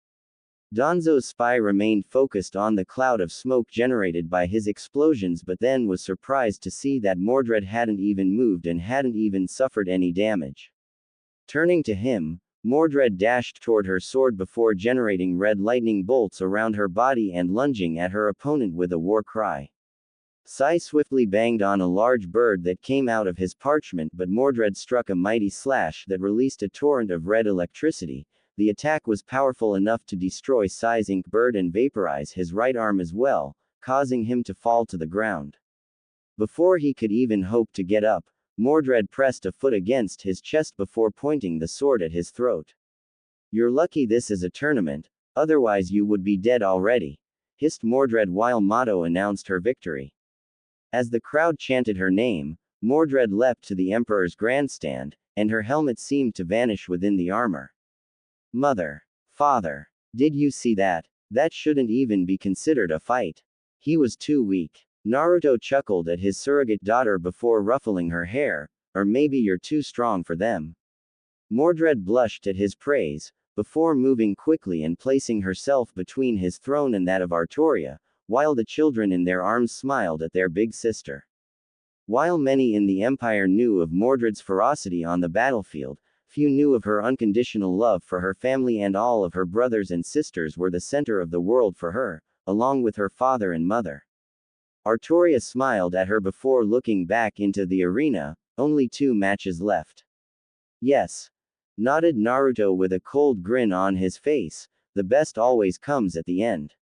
Danzo's spy remained focused on the cloud of smoke generated by his explosions, but then was surprised to see that Mordred hadn't even moved and hadn't even suffered any damage. Turning to him, Mordred dashed toward her sword before generating red lightning bolts around her body and lunging at her opponent with a war cry. Sai swiftly banged on a large bird that came out of his parchment, but Mordred struck a mighty slash that released a torrent of red electricity. The attack was powerful enough to destroy Sai's ink bird and vaporize his right arm as well, causing him to fall to the ground. Before he could even hope to get up, Mordred pressed a foot against his chest before pointing the sword at his throat. You're lucky this is a tournament, otherwise you would be dead already. hissed Mordred while Mato announced her victory. As the crowd chanted her name, Mordred leapt to the Emperor's grandstand, and her helmet seemed to vanish within the armor. Mother. Father. Did you see that? That shouldn't even be considered a fight. He was too weak. Naruto chuckled at his surrogate daughter before ruffling her hair, or maybe you're too strong for them. Mordred blushed at his praise, before moving quickly and placing herself between his throne and that of Artoria, while the children in their arms smiled at their big sister. While many in the Empire knew of Mordred's ferocity on the battlefield, few knew of her unconditional love for her family, and all of her brothers and sisters were the center of the world for her, along with her father and mother. Artoria smiled at her before looking back into the arena. Only 2 matches left. Yes. Nodded Naruto with a cold grin on his face. The best always comes at the end.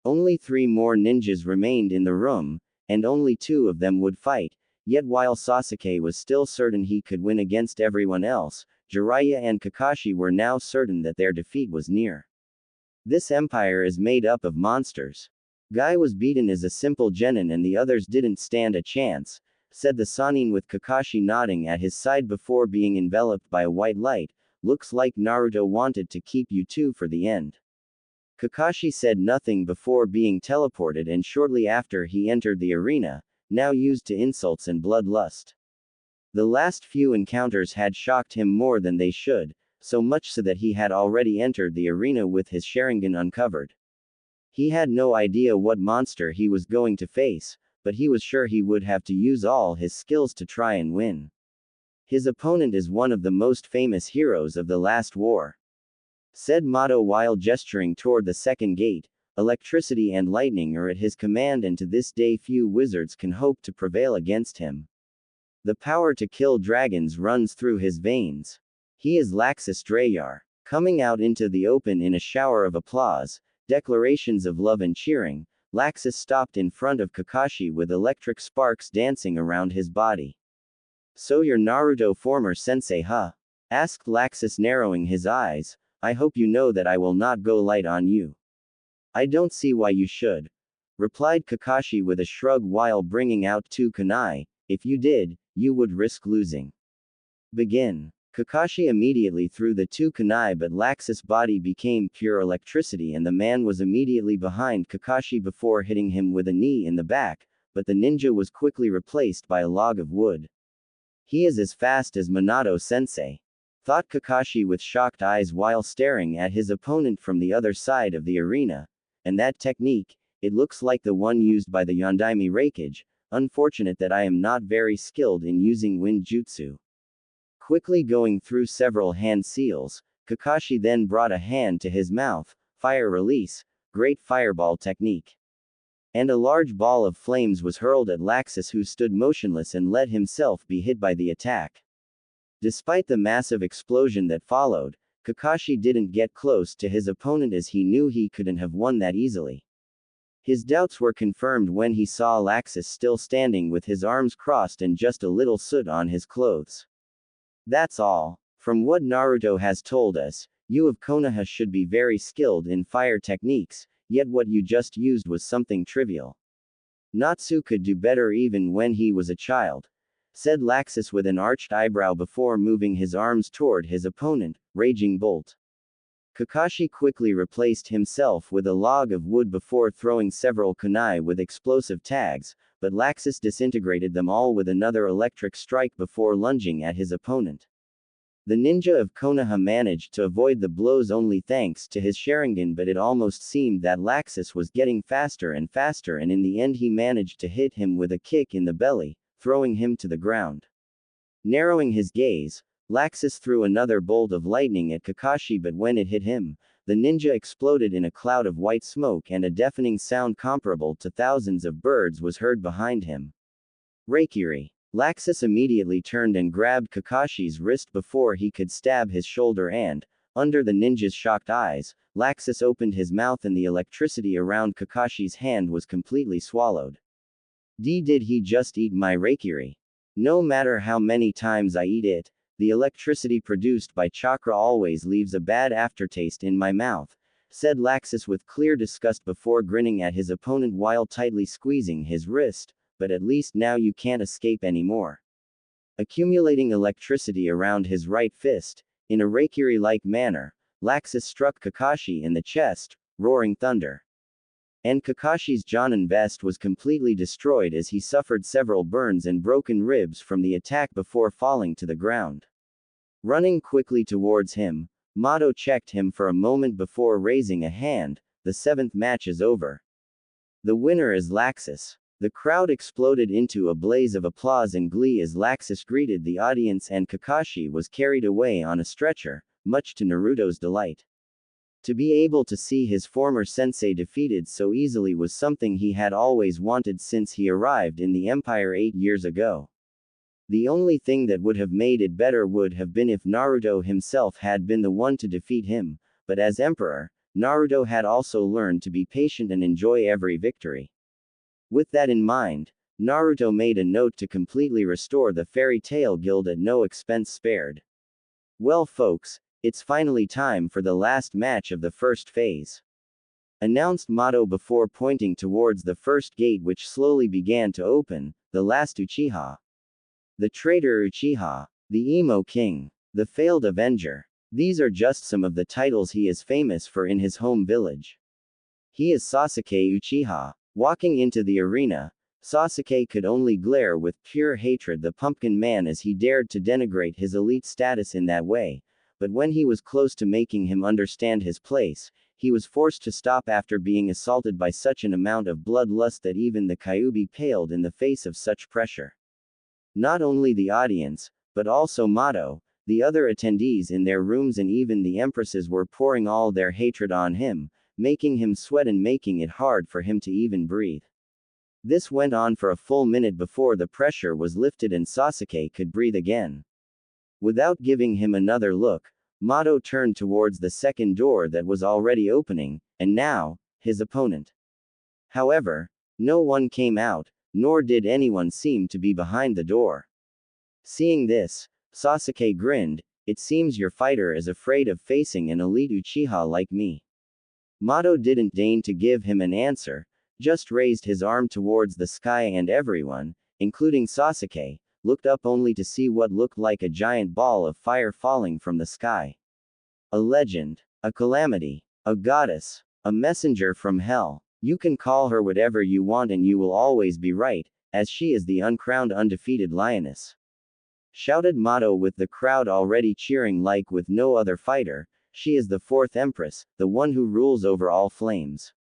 Only 3 more ninjas remained in the room, and only 2 of them would fight, yet while Sasuke was still certain he could win against everyone else, Jiraiya and Kakashi were now certain that their defeat was near. This empire is made up of monsters. Guy was beaten as a simple genin and the others didn't stand a chance, said the Sannin with Kakashi nodding at his side before being enveloped by a white light. Looks like Naruto wanted to keep you 2 for the end. Kakashi said nothing before being teleported, and shortly after he entered the arena, now used to insults and bloodlust. The last few encounters had shocked him more than they should, so much so that he had already entered the arena with his Sharingan uncovered. He had no idea what monster he was going to face, but he was sure he would have to use all his skills to try and win. His opponent is one of the most famous heroes of the last war, said Mato while gesturing toward the second gate. Electricity and lightning are at his command, and to this day few wizards can hope to prevail against him. The power to kill dragons runs through his veins. He is Laxus Drayar. Coming out into the open in a shower of applause, declarations of love and cheering, Laxus stopped in front of Kakashi with electric sparks dancing around his body. So you're Naruto former sensei, huh? Asked Laxus, narrowing his eyes. I hope you know that I will not go light on you. I don't see why you should, replied Kakashi with a shrug while bringing out 2 kunai. If you did, you would risk losing. Begin. Kakashi immediately threw the 2 kunai, but Laxus' body became pure electricity and the man was immediately behind Kakashi before hitting him with a knee in the back, but the ninja was quickly replaced by a log of wood. He is as fast as Minato-sensei, thought Kakashi with shocked eyes while staring at his opponent from the other side of the arena. And that technique, it looks like the one used by the Yondaime Raikage. Unfortunate that I am not very skilled in using wind jutsu. Quickly going through several hand seals, Kakashi then brought a hand to his mouth. Fire release, great fireball technique. And a large ball of flames was hurled at Laxus, who stood motionless and let himself be hit by the attack. Despite the massive explosion that followed, Kakashi didn't get close to his opponent as he knew he couldn't have won that easily. His doubts were confirmed when he saw Laxus still standing with his arms crossed and just a little soot on his clothes. That's all. From what Naruto has told us, you of Konoha should be very skilled in fire techniques, yet what you just used was something trivial. Natsu could do better even when he was a child, said Laxus with an arched eyebrow before moving his arms toward his opponent. Raging Bolt. Kakashi quickly replaced himself with a log of wood before throwing several kunai with explosive tags, but Laxus disintegrated them all with another electric strike before lunging at his opponent. The ninja of Konoha managed to avoid the blows only thanks to his Sharingan, but it almost seemed that Laxus was getting faster and faster, and in the end he managed to hit him with a kick in the belly, throwing him to the ground. Narrowing his gaze, Laxus threw another bolt of lightning at Kakashi, but when it hit him, the ninja exploded in a cloud of white smoke and a deafening sound comparable to thousands of birds was heard behind him. Raikiri. Laxus immediately turned and grabbed Kakashi's wrist before he could stab his shoulder, and, under the ninja's shocked eyes, Laxus opened his mouth and the electricity around Kakashi's hand was completely swallowed. Did he just eat my Raikiri? No matter how many times I eat it, the electricity produced by chakra always leaves a bad aftertaste in my mouth, said Laxus with clear disgust before grinning at his opponent while tightly squeezing his wrist, but at least now you can't escape anymore. Accumulating electricity around his right fist, in a Reikiri-like manner, Laxus struck Kakashi in the chest, roaring thunder. And Kakashi's Jonin vest was completely destroyed as he suffered several burns and broken ribs from the attack before falling to the ground. Running quickly towards him, Mato checked him for a moment before raising a hand. The 7th match is over. The winner is Laxus. The crowd exploded into a blaze of applause and glee as Laxus greeted the audience and Kakashi was carried away on a stretcher, much to Naruto's delight. To be able to see his former sensei defeated so easily was something he had always wanted since he arrived in the Empire 8 years ago. The only thing that would have made it better would have been if Naruto himself had been the one to defeat him, but as Emperor, Naruto had also learned to be patient and enjoy every victory. With that in mind, Naruto made a note to completely restore the Fairy Tail Guild at no expense spared. Well folks, it's finally time for the last match of the first phase, announced Mato before pointing towards the first gate which slowly began to open. The last Uchiha. The traitor Uchiha. The Emo King. The failed Avenger. These are just some of the titles he is famous for in his home village. He is Sasuke Uchiha. Walking into the arena, Sasuke could only glare with pure hatred the Pumpkin Man as he dared to denigrate his elite status in that way. But when he was close to making him understand his place, he was forced to stop after being assaulted by such an amount of bloodlust that even the Kyuubi paled in the face of such pressure. Not only the audience, but also Mato, the other attendees in their rooms and even the empresses were pouring all their hatred on him, making him sweat and making it hard for him to even breathe. This went on for a full minute before the pressure was lifted and Sasuke could breathe again. Without giving him another look, Mato turned towards the second door that was already opening, and now, his opponent. However, no one came out, nor did anyone seem to be behind the door. Seeing this, Sasuke grinned. It seems your fighter is afraid of facing an elite Uchiha like me. Mato didn't deign to give him an answer, just raised his arm towards the sky and everyone, including Sasuke, looked up only to see what looked like a giant ball of fire falling from the sky. A legend, a calamity, a goddess, a messenger from hell. You can call her whatever you want and you will always be right, as she is the uncrowned undefeated lioness. Shouted Mato with the crowd already cheering like with no other fighter. She is the 4th Empress, the one who rules over all flames.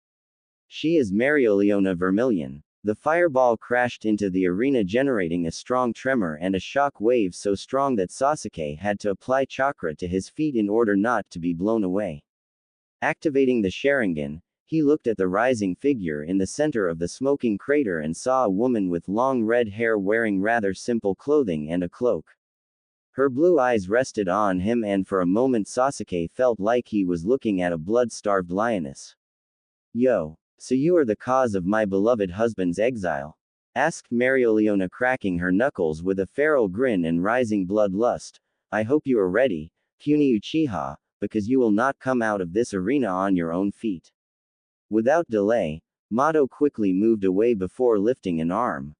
She is Mereoleona Vermilion. The fireball crashed into the arena generating a strong tremor and a shock wave so strong that Sasuke had to apply chakra to his feet in order not to be blown away. Activating the Sharingan, he looked at the rising figure in the center of the smoking crater and saw a woman with long red hair wearing rather simple clothing and a cloak. Her blue eyes rested on him and for a moment Sasuke felt like he was looking at a blood-starved lioness. Yo. So you are the cause of my beloved husband's exile? Asked Mereoleona cracking her knuckles with a feral grin and rising bloodlust. I hope you are ready, puny Uchiha, because you will not come out of this arena on your own feet. Without delay, Mato quickly moved away before lifting an arm.